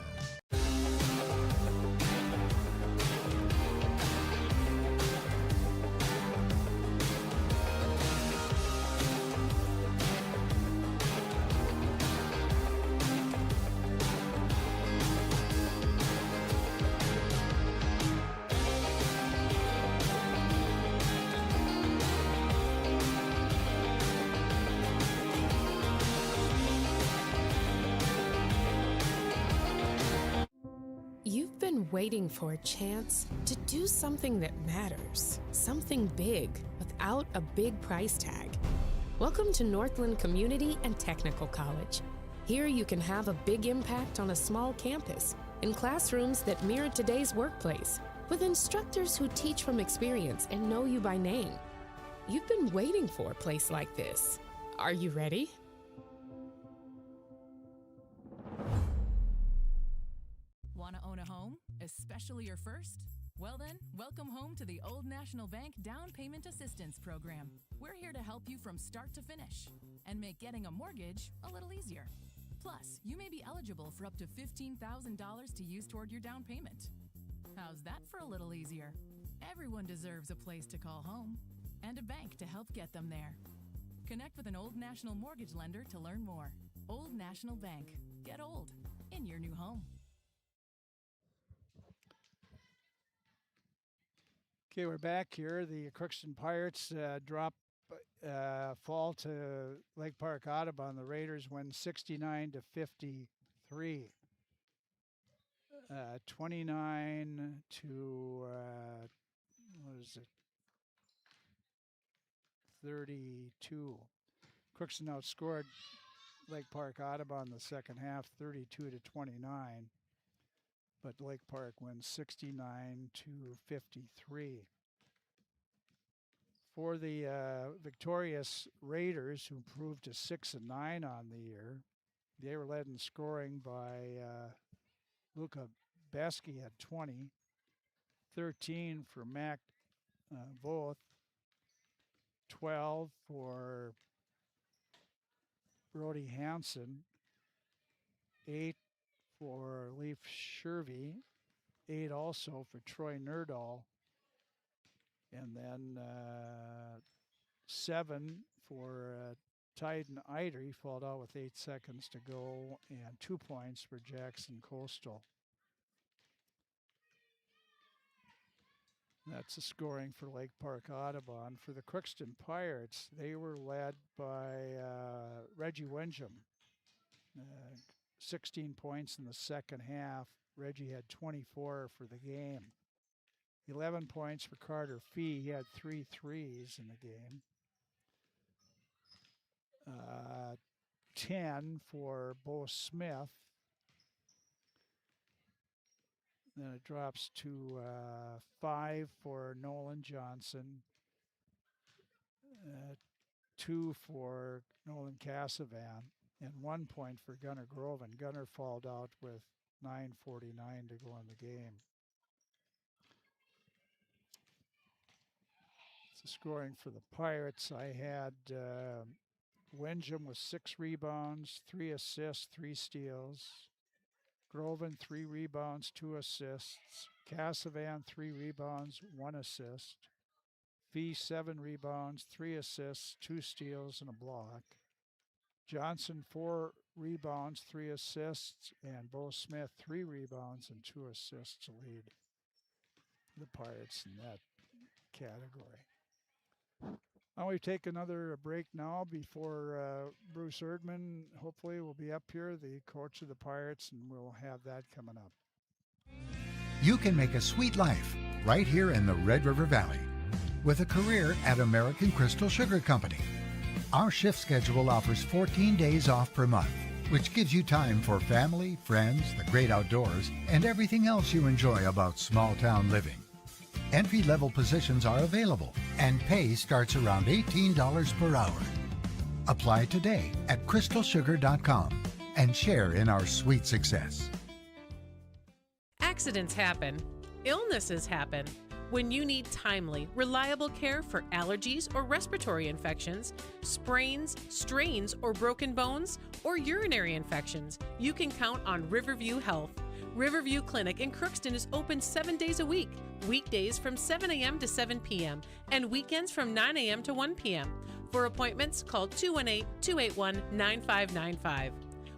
You've been waiting for a chance to do something that matters, something big without a big price tag. Welcome to Northland Community and Technical College. Here you can have a big impact on a small campus, in classrooms that mirror today's workplace, with instructors who teach from experience and know you by name. You've been waiting for a place like this. Are you ready? Want to own a home, especially your first? Well then, welcome home to the Old National Bank Down Payment Assistance Program. We're here to help you from start to finish and make getting a mortgage a little easier. Plus, you may be eligible for up to $15,000 to use toward your down payment. How's that for a little easier? Everyone deserves a place to call home and a bank to help get them there. Connect with an Old National mortgage lender to learn more. Old National Bank. Get old in your new home. Okay, we're back here. The Crookston Pirates fall to Lake Park-Audubon. The Raiders win 69-53. 29 to, what is it? 32. Crookston outscored Lake Park-Audubon the second half, 32-29. But Lake Park wins 69-53. For the victorious Raiders, who improved to 6-9 on the year, they were led in scoring by Luca Besky at 20, 13 for Mac Voth, 12 for Brody Hansen, 8 for Leif Shervey, 8 also for Troy Nerdahl, and then 7 for Tyden Eider. He fouled out with 8 seconds to go, and 2 points for Jackson Coastal. That's the scoring for Lake Park-Audubon. For the Crookston Pirates, they were led by Reggie Windham. 16 points in the second half. Reggie had 24 for the game. 11 points for Carter Fee. He had 3 threes in the game. 10 for Bo Smith. Then it drops to 5 for Nolan Johnson. 2 for Nolan Cassavan. and 1 point for Gunner Grove, and Gunner fouled out with 9:49 to go in the game. So scoring for the Pirates, I had Windjam with 6 rebounds, 3 assists, 3 steals. Groven, 3 rebounds, 2 assists. Cassavan, 3 rebounds, 1 assist. Fee, 7 rebounds, 3 assists, 2 steals, and a block. Johnson, 4 rebounds, 3 assists, and Bo Smith, 3 rebounds and 2 assists to lead the Pirates in that category. Now we take another break now before Bruce Erdman hopefully will be up here, the coach of the Pirates, and we'll have that coming up. You can make a sweet life right here in the Red River Valley with a career at American Crystal Sugar Company. Our shift schedule offers 14 days off per month, which gives you time for family, friends, the great outdoors, and everything else you enjoy about small town living. Entry-level positions are available, and pay starts around $18 per hour. Apply today at crystalsugar.com and share in our sweet success. Accidents happen. Illnesses happen. When you need timely, reliable care for allergies or respiratory infections, sprains, strains, or broken bones, or urinary infections, you can count on Riverview Health. Riverview Clinic in Crookston is open 7 days a week, weekdays from 7 a.m. to 7 p.m., and weekends from 9 a.m. to 1 p.m. For appointments, call 218-281-9595.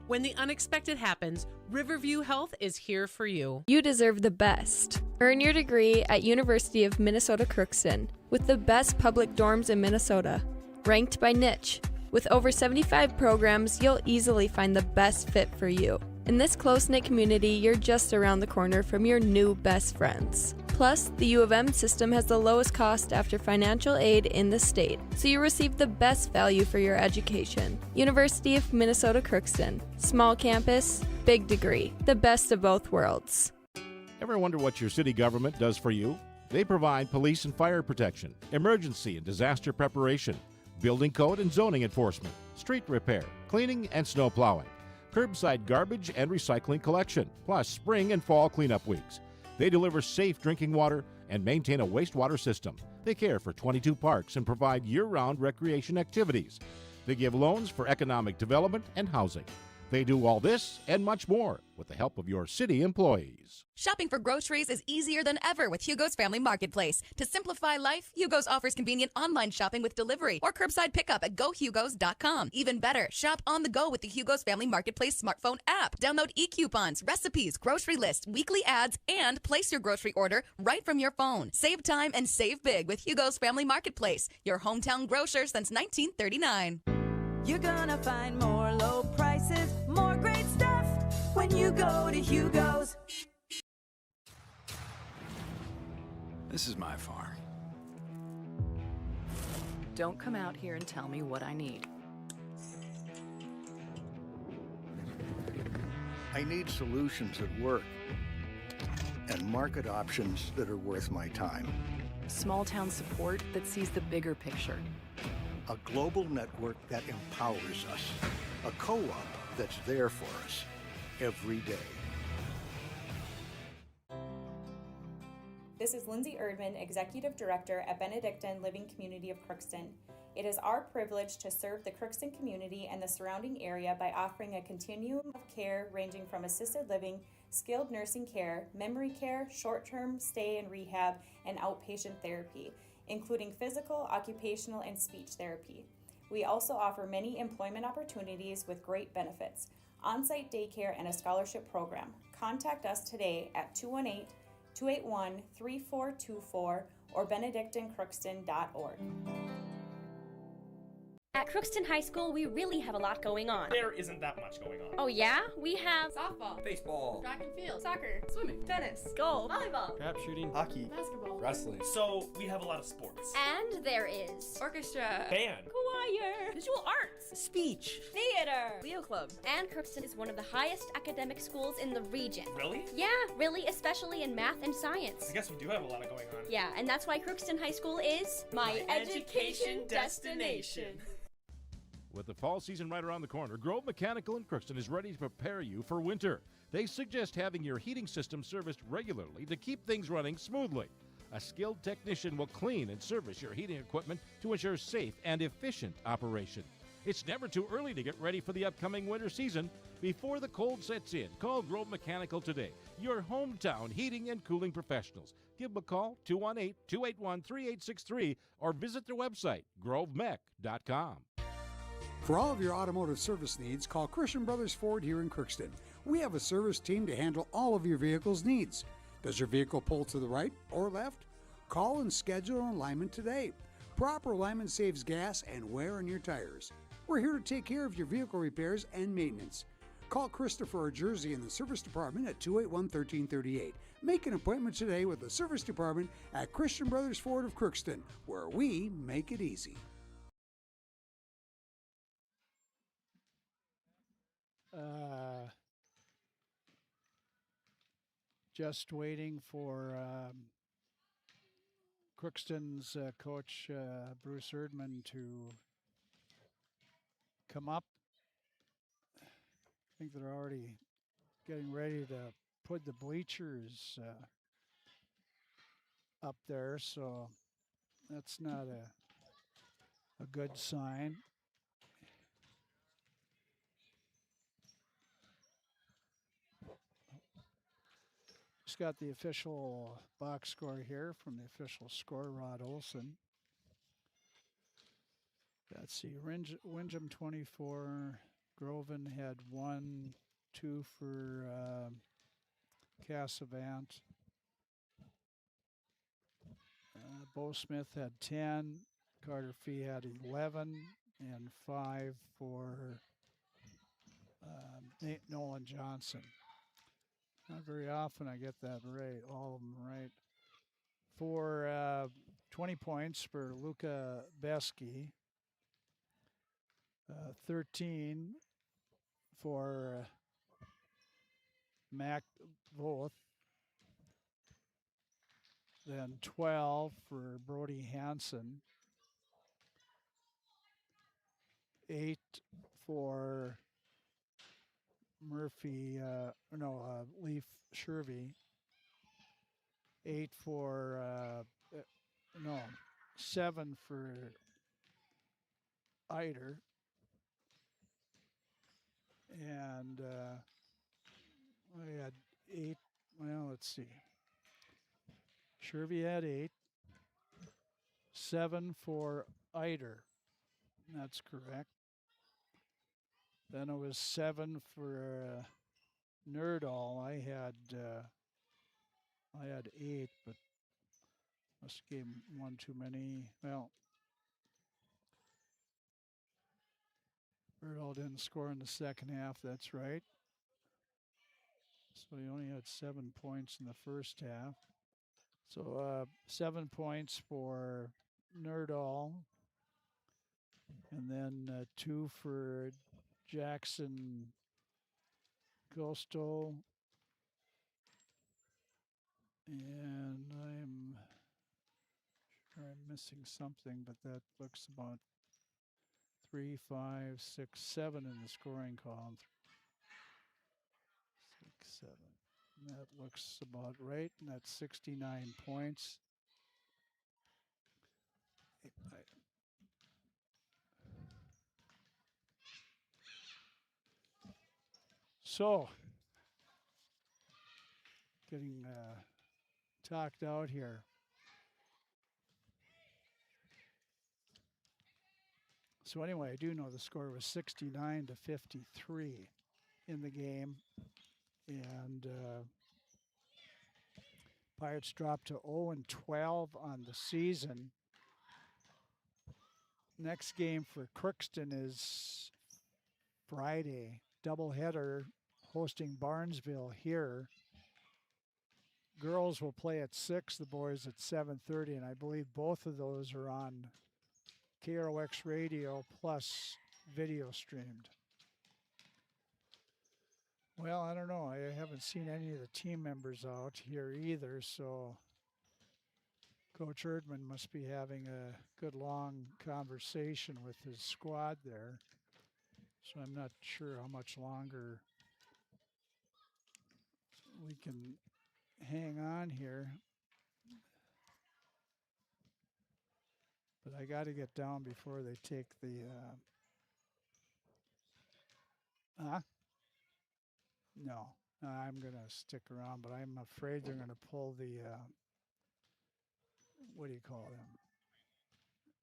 When the unexpected happens, Riverview Health is here for you. You deserve the best. Earn your degree at University of Minnesota Crookston with the best public dorms in Minnesota, ranked by niche. With over 75 programs, you'll easily find the best fit for you. In this close-knit community, you're just around the corner from your new best friends. Plus, the U of M system has the lowest cost after financial aid in the state, so you receive the best value for your education. University of Minnesota Crookston. Small campus, big degree. The best of both worlds. Ever wonder what your city government does for you? They provide police and fire protection, emergency and disaster preparation, building code and zoning enforcement, street repair, cleaning and snow plowing, curbside garbage and recycling collection, plus spring and fall cleanup weeks. They deliver safe drinking water and maintain a wastewater system. They care for 22 parks and provide year-round recreation activities. They give loans for economic development and housing. They do all this and much more with the help of your city employees. Shopping for groceries is easier than ever with Hugo's Family Marketplace. To simplify life, Hugo's offers convenient online shopping with delivery or curbside pickup at gohugos.com. Even better, shop on the go with the Hugo's Family Marketplace smartphone app. Download e-coupons, recipes, grocery lists, weekly ads, and place your grocery order right from your phone. Save time and save big with Hugo's Family Marketplace, your hometown grocer since 1939. You're gonna find more low prices, more great stuff when you go to Hugo's. This is my farm. Don't come out here and tell me what I need. I need solutions that work and market options that are worth my time. Small town support that sees the bigger picture. A global network that empowers us. A co-op that's there for us every day. This is Lindsay Erdman, Executive Director at Benedictine Living Community of Crookston. It is our privilege to serve the Crookston community and the surrounding area by offering a continuum of care ranging from assisted living, skilled nursing care, memory care, short-term stay and rehab, and outpatient therapy, including physical, occupational, and speech therapy. We also offer many employment opportunities with great benefits, on-site daycare, and a scholarship program. Contact us today at 218-281-3424 or benedictinecrookston.org. At Crookston High School, we really have a lot going on. There isn't that much going on. Oh yeah? We have softball, baseball, track and field, soccer, swimming, tennis, golf, volleyball, crap shooting, hockey, basketball, wrestling. So we have a lot of sports. And there is orchestra, band, choir, visual arts, speech, theater, Leo Club. And Crookston is one of the highest academic schools in the region. Really? Yeah, really, especially in math and science. I guess we do have a lot going on. Yeah, and that's why Crookston High School is my education destination. With the fall season right around the corner, Grove Mechanical in Crookston is ready to prepare you for winter. They suggest having your heating system serviced regularly to keep things running smoothly. A skilled technician will clean and service your heating equipment to ensure safe and efficient operation. It's never too early to get ready for the upcoming winter season. Before the cold sets in, call Grove Mechanical today, your hometown heating and cooling professionals. Give them a call, 218-281-3863, or visit their website, grovemech.com. For all of your automotive service needs, call Christian Brothers Ford here in Crookston. We have a service team to handle all of your vehicle's needs. Does your vehicle pull to the right or left? Call and schedule an alignment today. Proper alignment saves gas and wear on your tires. We're here to take care of your vehicle repairs and maintenance. Call Christopher or Jersey in the service department at 281-1338. Make an appointment today with the service department at Christian Brothers Ford of Crookston, where we make it easy. Just waiting for Crookston's coach, Bruce Erdman, to come up. I think they're already getting ready to put the bleachers up there, so that's not a good sign. Just got the official box score here from the official score, Rod Olson. Let's see, Windham 24, Groven had 1, 2 for Cassavant. Bo Smith had 10, Carter Fee had 11, and 5 for Nolan Johnson. Not very often I get that right, all of them right. For 20 points for Luca Besky. 13 for Mac Voth. Then 12 for Brody Hansen. 8 for Murphy, Leaf Shervey. 8 for, 7 for Eider. And I had 8, let's see. Shervey had 8. 7 for Eider. That's correct. Then it was 7 for Nerdall. I had 8, but must have gave him one too many. Well, Nerdall didn't score in the second half. That's right. So he only had 7 points in the first half. So 7 points for Nerdall. And then 2 for Jackson Coastal. And I'm sure I'm missing something, but that looks about 3, 5, 6, 7 in the scoring column. 6, 7. And that looks about right, and that's 69 points. So, getting talked out here. So anyway, I do know the score was 69-53 in the game. And Pirates dropped to 0-12 on the season. Next game for Crookston is Friday, doubleheader, hosting Barnesville here. Girls will play at 6, the boys at 7:30, and I believe both of those are on KROX radio plus video streamed. Well, I don't know. I haven't seen any of the team members out here either, so Coach Erdman must be having a good long conversation with his squad there. So I'm not sure how much longer we can hang on here. But I got to get down before they take the... No, I'm going to stick around, but I'm afraid they're going to pull the... what do you call them?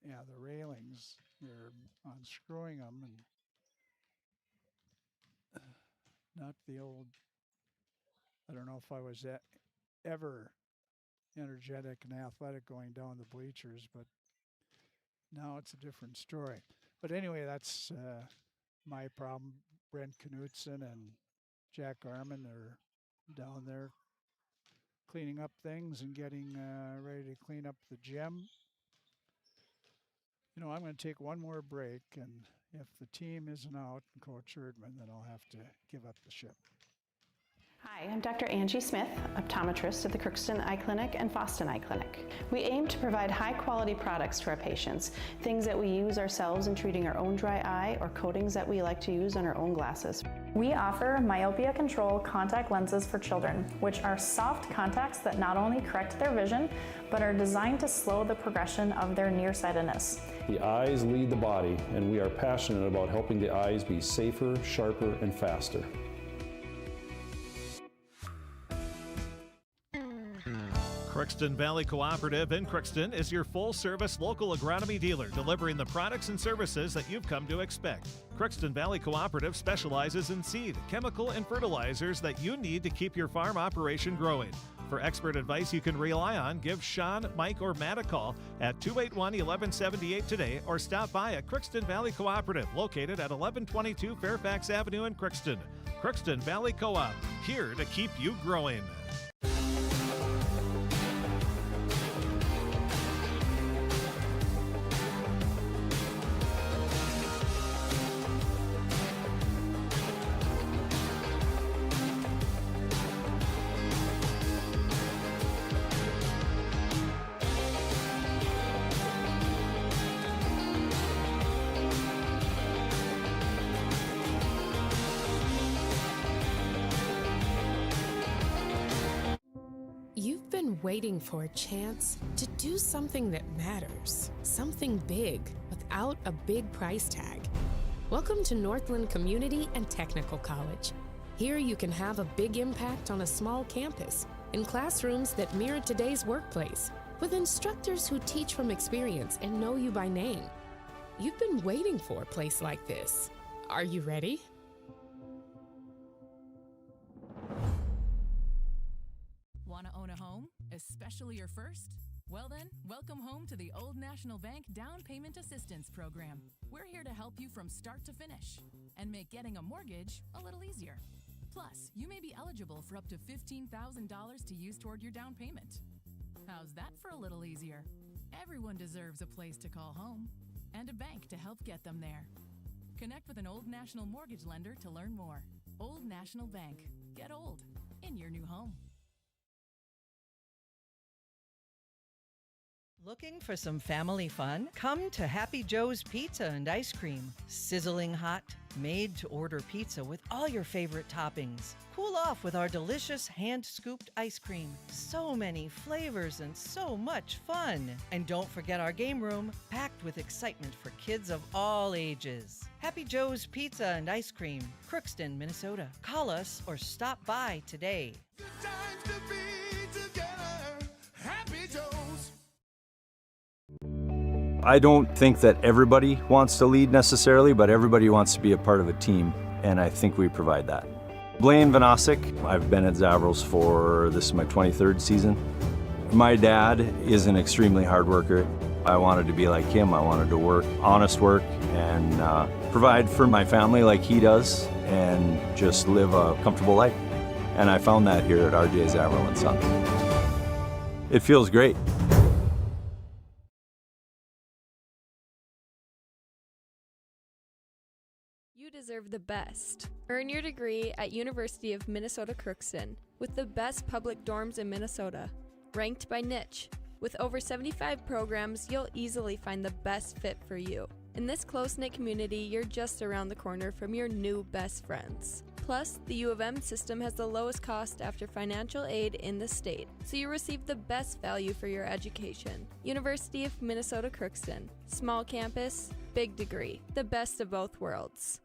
Yeah, the railings. They're unscrewing them, and not the old... I don't know if I was ever energetic and athletic going down the bleachers, but now it's a different story. But anyway, that's my problem. Brent Knutson and Jack Garman are down there cleaning up things and getting ready to clean up the gym. You know, I'm going to take one more break, and if the team isn't out and Coach Erdman, then I'll have to give up the ship. Hi, I'm Dr. Angie Smith, optometrist at the Crookston Eye Clinic and Foston Eye Clinic. We aim to provide high-quality products to our patients, things that we use ourselves in treating our own dry eye or coatings that we like to use on our own glasses. We offer myopia control contact lenses for children, which are soft contacts that not only correct their vision, but are designed to slow the progression of their nearsightedness. The eyes lead the body, and we are passionate about helping the eyes be safer, sharper, and faster. Crookston Valley Cooperative in Crookston is your full-service local agronomy dealer, delivering the products and services that you've come to expect. Crookston Valley Cooperative specializes in seed, chemical, and fertilizers that you need to keep your farm operation growing. For expert advice you can rely on, give Sean, Mike, or Matt a call at 281-1178 today, or stop by at Crookston Valley Cooperative, located at 1122 Fairfax Avenue in Crookston. Crookston Valley Co-op, here to keep you growing. You've been waiting for a chance to do something that matters, something big, without a big price tag. Welcome to Northland Community and Technical College. Here you can have a big impact on a small campus, in classrooms that mirror today's workplace, with instructors who teach from experience and know you by name. You've been waiting for a place like this. Are you ready? Want to own a home, especially your first? Well then, welcome home to the Old National Bank Down Payment Assistance Program. We're here to help you from start to finish and make getting a mortgage a little easier. Plus, you may be eligible for up to $15,000 to use toward your down payment. How's that for a little easier? Everyone deserves a place to call home and a bank to help get them there. Connect with an Old National mortgage lender to learn more. Old National Bank. Get old in your new home. Looking for some family fun? Come to Happy Joe's Pizza and Ice Cream. Sizzling hot, made-to-order pizza with all your favorite toppings. Cool off with our delicious hand-scooped ice cream. So many flavors and so much fun. And don't forget our game room, packed with excitement for kids of all ages. Happy Joe's Pizza and Ice Cream, Crookston, Minnesota. Call us or stop by today. Good times to be together. Happy Joe's. I don't think that everybody wants to lead necessarily, but everybody wants to be a part of a team, and I think we provide that. Blaine Vanosic, I've been at Zavrals for, this is my 23rd season. My dad is an extremely hard worker. I wanted to be like him. I wanted to work, honest work, and provide for my family like he does, and just live a comfortable life. And I found that here at RJ Zavril & Son. It feels great. You deserve the best. Earn your degree at University of Minnesota Crookston with the best public dorms in Minnesota, ranked by niche. With over 75 programs, you'll easily find the best fit for you. In this close-knit community, you're just around the corner from your new best friends. Plus, the U of M system has the lowest cost after financial aid in the state, so you receive the best value for your education. University of Minnesota Crookston. Small campus, big degree. The best of both worlds.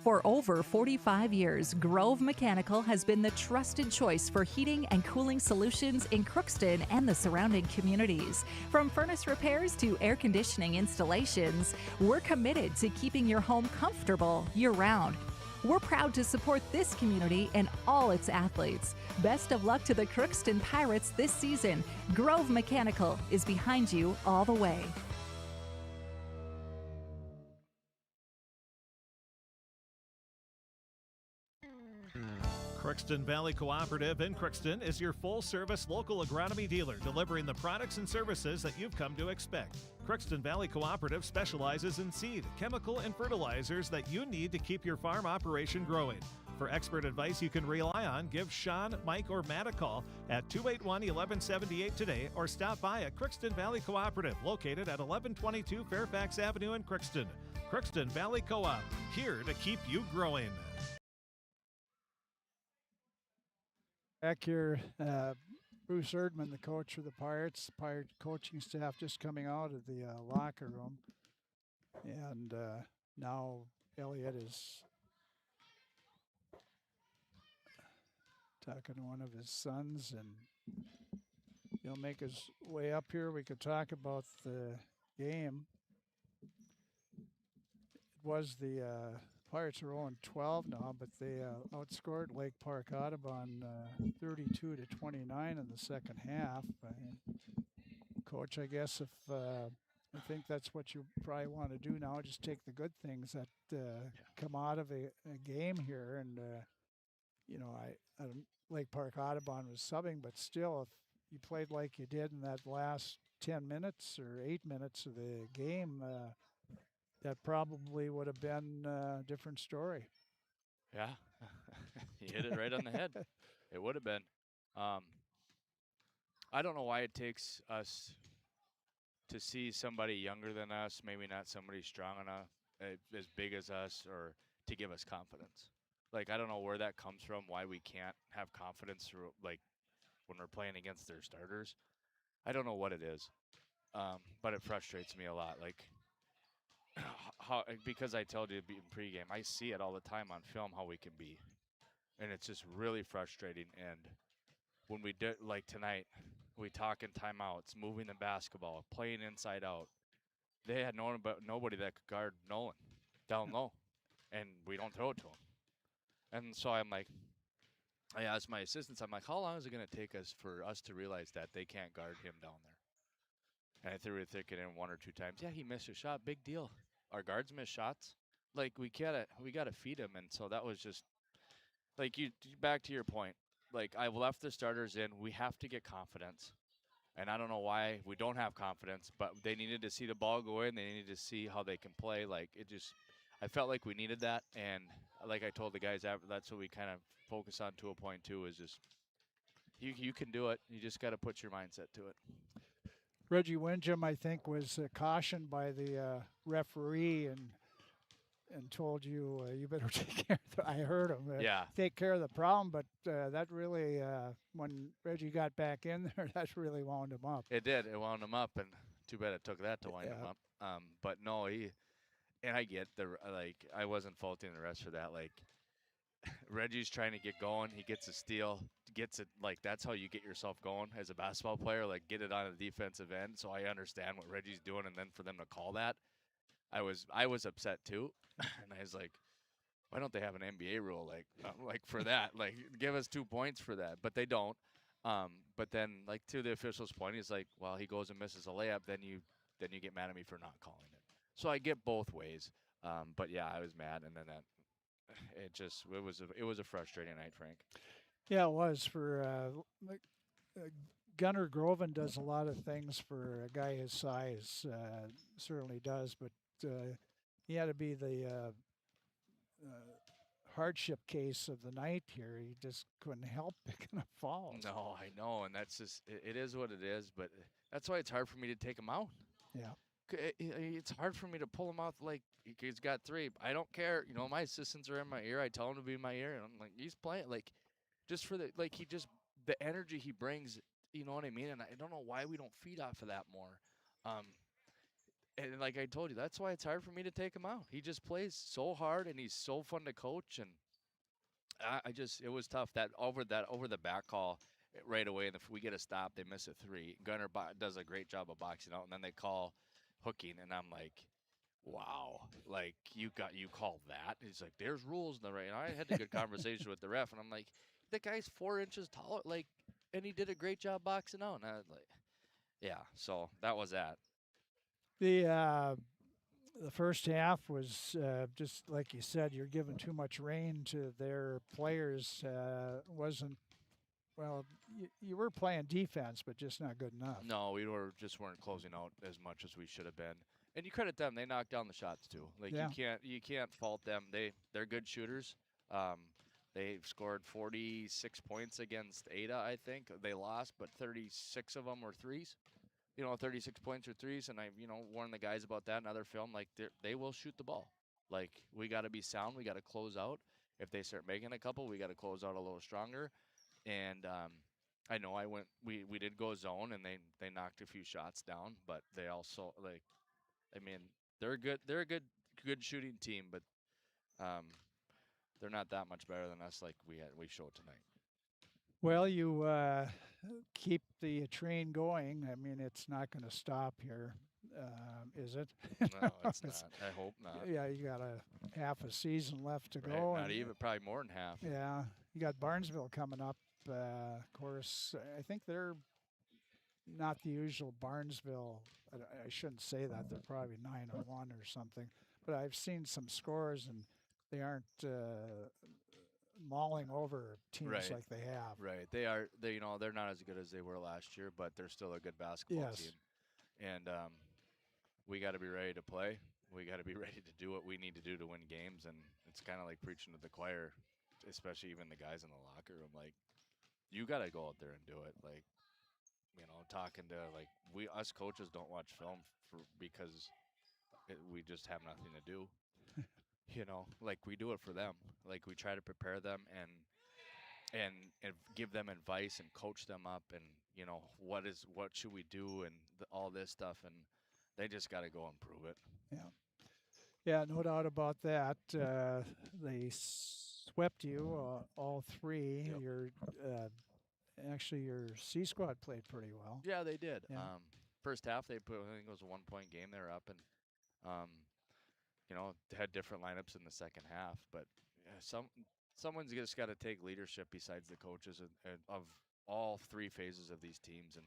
For over 45 years, Grove Mechanical has been the trusted choice for heating and cooling solutions in Crookston and the surrounding communities. From furnace repairs to air conditioning installations, we're committed to keeping your home comfortable year-round. We're proud to support this community and all its athletes. Best of luck to the Crookston Pirates this season. Grove Mechanical is behind you all the way. Crookston Valley Cooperative in Crookston is your full-service local agronomy dealer, delivering the products and services that you've come to expect. Crookston Valley Cooperative specializes in seed, chemical, and fertilizers that you need to keep your farm operation growing. For expert advice you can rely on, give Sean, Mike, or Matt a call at 281-1178 today or stop by at Crookston Valley Cooperative, located at 1122 Fairfax Avenue in Crookston. Crookston Valley Co-op, here to keep you growing. Back here, Bruce Erdman, the coach of the Pirates, Pirate coaching staff just coming out of the locker room. And now Elliot is talking to one of his sons, and he'll make his way up here. We could talk about the game. It was the Pirates are 0-12 now, but they outscored Lake Park-Audubon 32-29 in the second half. Coach, I guess if I think that's what you probably want to do now, just take the good things that come out of a game here. And, you know, Lake Park-Audubon was subbing, but still, if you played like you did in that last 10 minutes or 8 minutes of the game, that probably would have been a different story. Yeah, you hit it right on the head. It would have been. I don't know why it takes us to see somebody younger than us, maybe not somebody strong enough, as big as us, or to give us confidence. Like, I don't know where that comes from, why we can't have confidence through, like, when we're playing against their starters. I don't know what it is, but it frustrates me a lot. Like, because I told you in pregame, I see it all the time on film how we can be, and it's just really frustrating. And when we did, like tonight, we talk in timeouts, moving the basketball, playing inside out. They had nobody that could guard Nolan down low, and we don't throw it to him. And so I'm like, I asked my assistants, I'm like, how long is it going to take us for us to realize that they can't guard him down there? And I threw it in one or two times. Yeah, he missed a shot. Big deal. Our guards miss shots. Like, we gotta feed him. And so that was just, like, back to your point. Like, I've left the starters in. We have to get confidence. And I don't know why we don't have confidence, but they needed to see the ball go in. They needed to see how they can play. Like, I felt like we needed that. And like I told the guys, that's what we kind of focus on to a point, too, is just you can do it. You just got to put your mindset to it. Reggie Windjam, I think, was cautioned by the referee and told you you better take care of I heard him. Take care of the problem, but that really, when Reggie got back in there, that really wound him up. It did. It wound him up, and too bad it took that to wind him up. But no, and I get I wasn't faulting the rest for that. Like, Reggie's trying to get going. He gets a steal, gets it. Like, that's how you get yourself going as a basketball player. Like, get it on the defensive end. So I understand what Reggie's doing, and then for them to call that, I was upset too. And I was like, why don't they have an NBA rule like for that? Like, give us 2 points for that, but they don't. But then, like, to the official's point, he's like, well, he goes and misses a layup, then you get mad at me for not calling it. So I get both ways. But yeah, I was mad, and then it was a frustrating night, Frank. Yeah, it was for Gunnar Groven does a lot of things for a guy his size, certainly does, but he had to be the hardship case of the night here. He just couldn't help picking up fouls. No, I know, and that's just it is what it is. But that's why it's hard for me to take him out. Yeah. It's hard for me to pull him out. Like he's got 3. I don't care. You know, my assistants are in my ear. I tell him to be in my ear, and I'm like, he's playing. Like, just for the he just the energy he brings. You know what I mean? And I don't know why we don't feed off of that more. And like I told you, that's why it's hard for me to take him out. He just plays so hard, and he's so fun to coach. And it was tough over the back call right away. And if we get a stop, they miss a 3. Gunner does a great job of boxing out, and then they call hooking, and I'm like, wow, like you call that? He's like, there's rules in the right. And I had a good conversation with the ref, and I'm like, the guy's 4 inches taller, like, and he did a great job boxing out. And I was like, yeah. So that was that. The first half was just like you said. You're giving too much rein to their players. Wasn't well. You were playing defense, but just not good enough. No, we weren't closing out as much as we should have been. And you credit them; they knocked down the shots too. Like you can't fault them. They're good shooters. They scored 46 points against Ada. I think they lost, but 36 of them were threes. 36 points or threes, and I warned the guys about that in other film. Like they will shoot the ball. Like we got to be sound. We got to close out. If they start making a couple, we got to close out a little stronger. And I know we did go zone, and they knocked a few shots down, but they also they're a good shooting team, but they're not that much better than us. Like we showed tonight. Well, you keep the train going. I mean, it's not going to stop here, is it? No, it's not. I hope not. Yeah, you got a half a season left to Right, go. Not even, probably more than half. Yeah, you got Barnesville coming up. Of course, I think they're not the usual Barnesville. I shouldn't say that. They're probably 9-1 or something. But I've seen some scores, and they aren't mauling over teams like they have. Right. They're not as good as they were last year, but they're still a good basketball team. And we got to be ready to play. We got to be ready to do what we need to do to win games. And it's kind of like preaching to the choir, especially even the guys in the locker room. Like, you got to go out there and do it. Like, talking to us coaches don't watch film because we just have nothing to do. Like we do it for them. Like we try to prepare them and give them advice and coach them up, and what should we do and all this stuff, and they just got to go and prove it. Yeah, no doubt about that. They swept you all 3. Yep. Your C squad played pretty well. Yeah, they did. Yeah. First half they put, I think it was a 1-point game. They were up, and had different lineups in the second half, but someone's just got to take leadership besides the coaches and of all 3 phases of these teams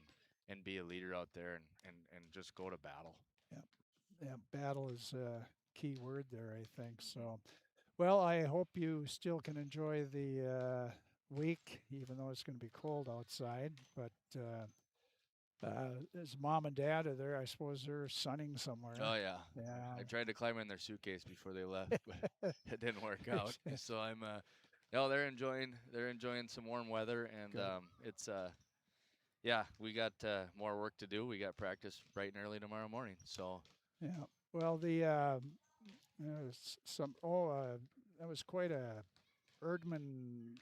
and be a leader out there and just go to battle. Yeah, battle is a key word there, I think. So, well, I hope you still can enjoy the week, even though it's going to be cold outside, but as mom and dad are there, I suppose they're sunning somewhere. Oh yeah. Yeah. I tried to climb in their suitcase before they left, but it didn't work out. So I'm they're enjoying some warm weather, and it's we got more work to do. We got practice bright and early tomorrow morning. So yeah. Well, the that was quite a Erdman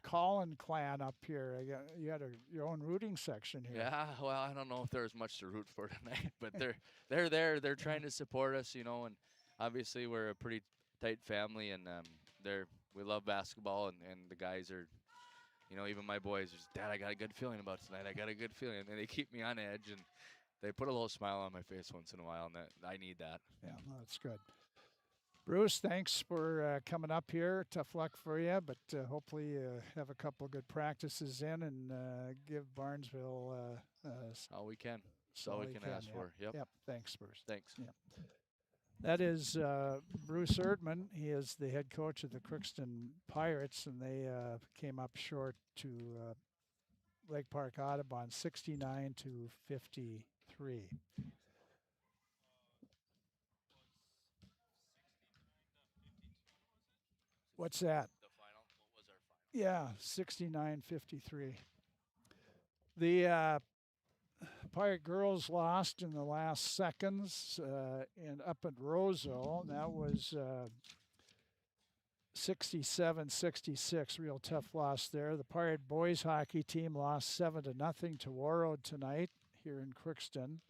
Collin clan up here. You had your own rooting section here. Yeah, well, I don't know if there's much to root for tonight, but they're there. They're trying to support us, and obviously we're a pretty tight family, and we love basketball, and the guys are, even my boys, just, Dad, I got a good feeling about tonight. I got a good feeling, and they keep me on edge, and they put a little smile on my face once in a while, and I need that. Yeah, well, that's good. Bruce, thanks for coming up here. Tough luck for you, but hopefully have a couple good practices in and give Barnesville all we can. That's all we can ask for. Yep. Thanks, Bruce. Thanks. Yep. That is Bruce Erdman. He is the head coach of the Crookston Pirates, and they came up short to Lake Park-Audubon, 69-53. What's that? The final? What was our final? Yeah, 69-53. The Pirate girls lost in the last seconds up at Roseville. That was 67-66. Real tough loss there. The Pirate boys hockey team lost 7-0 to Warroad tonight here in Crookston.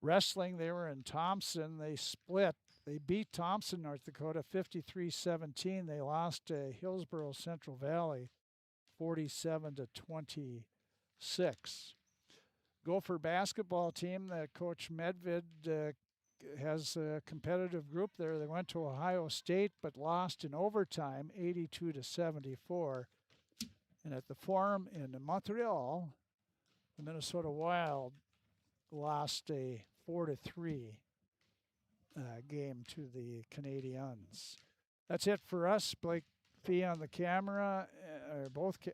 Wrestling, they were in Thompson. They split. They beat Thompson, North Dakota, 53-17. They lost to Hillsborough Central Valley, 47-26. Gopher basketball team, Coach Medved has a competitive group there. They went to Ohio State but lost in overtime, 82-74. And at the Forum in Montreal, the Minnesota Wild lost a 4-3 game to the Canadiens. That's it for us. Blake Fee on the camera,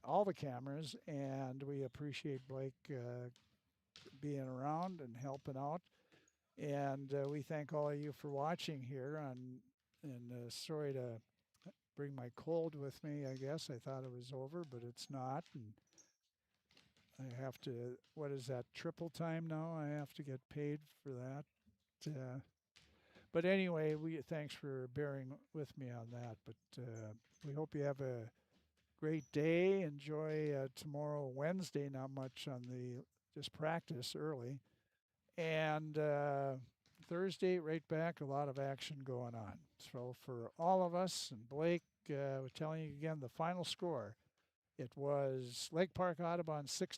all the cameras, and we appreciate Blake being around and helping out. And we thank all of you for watching here. And sorry to bring my cold with me, I guess. I thought it was over, but it's not. And I have to, what is that, triple time now? I have to get paid for that. But anyway, thanks for bearing with me on that. But we hope you have a great day. Enjoy tomorrow, Wednesday. Not much on just practice early. And Thursday, right back, a lot of action going on. So for all of us, and Blake, we're telling you again the final score. It was Lake Park-Audubon 60.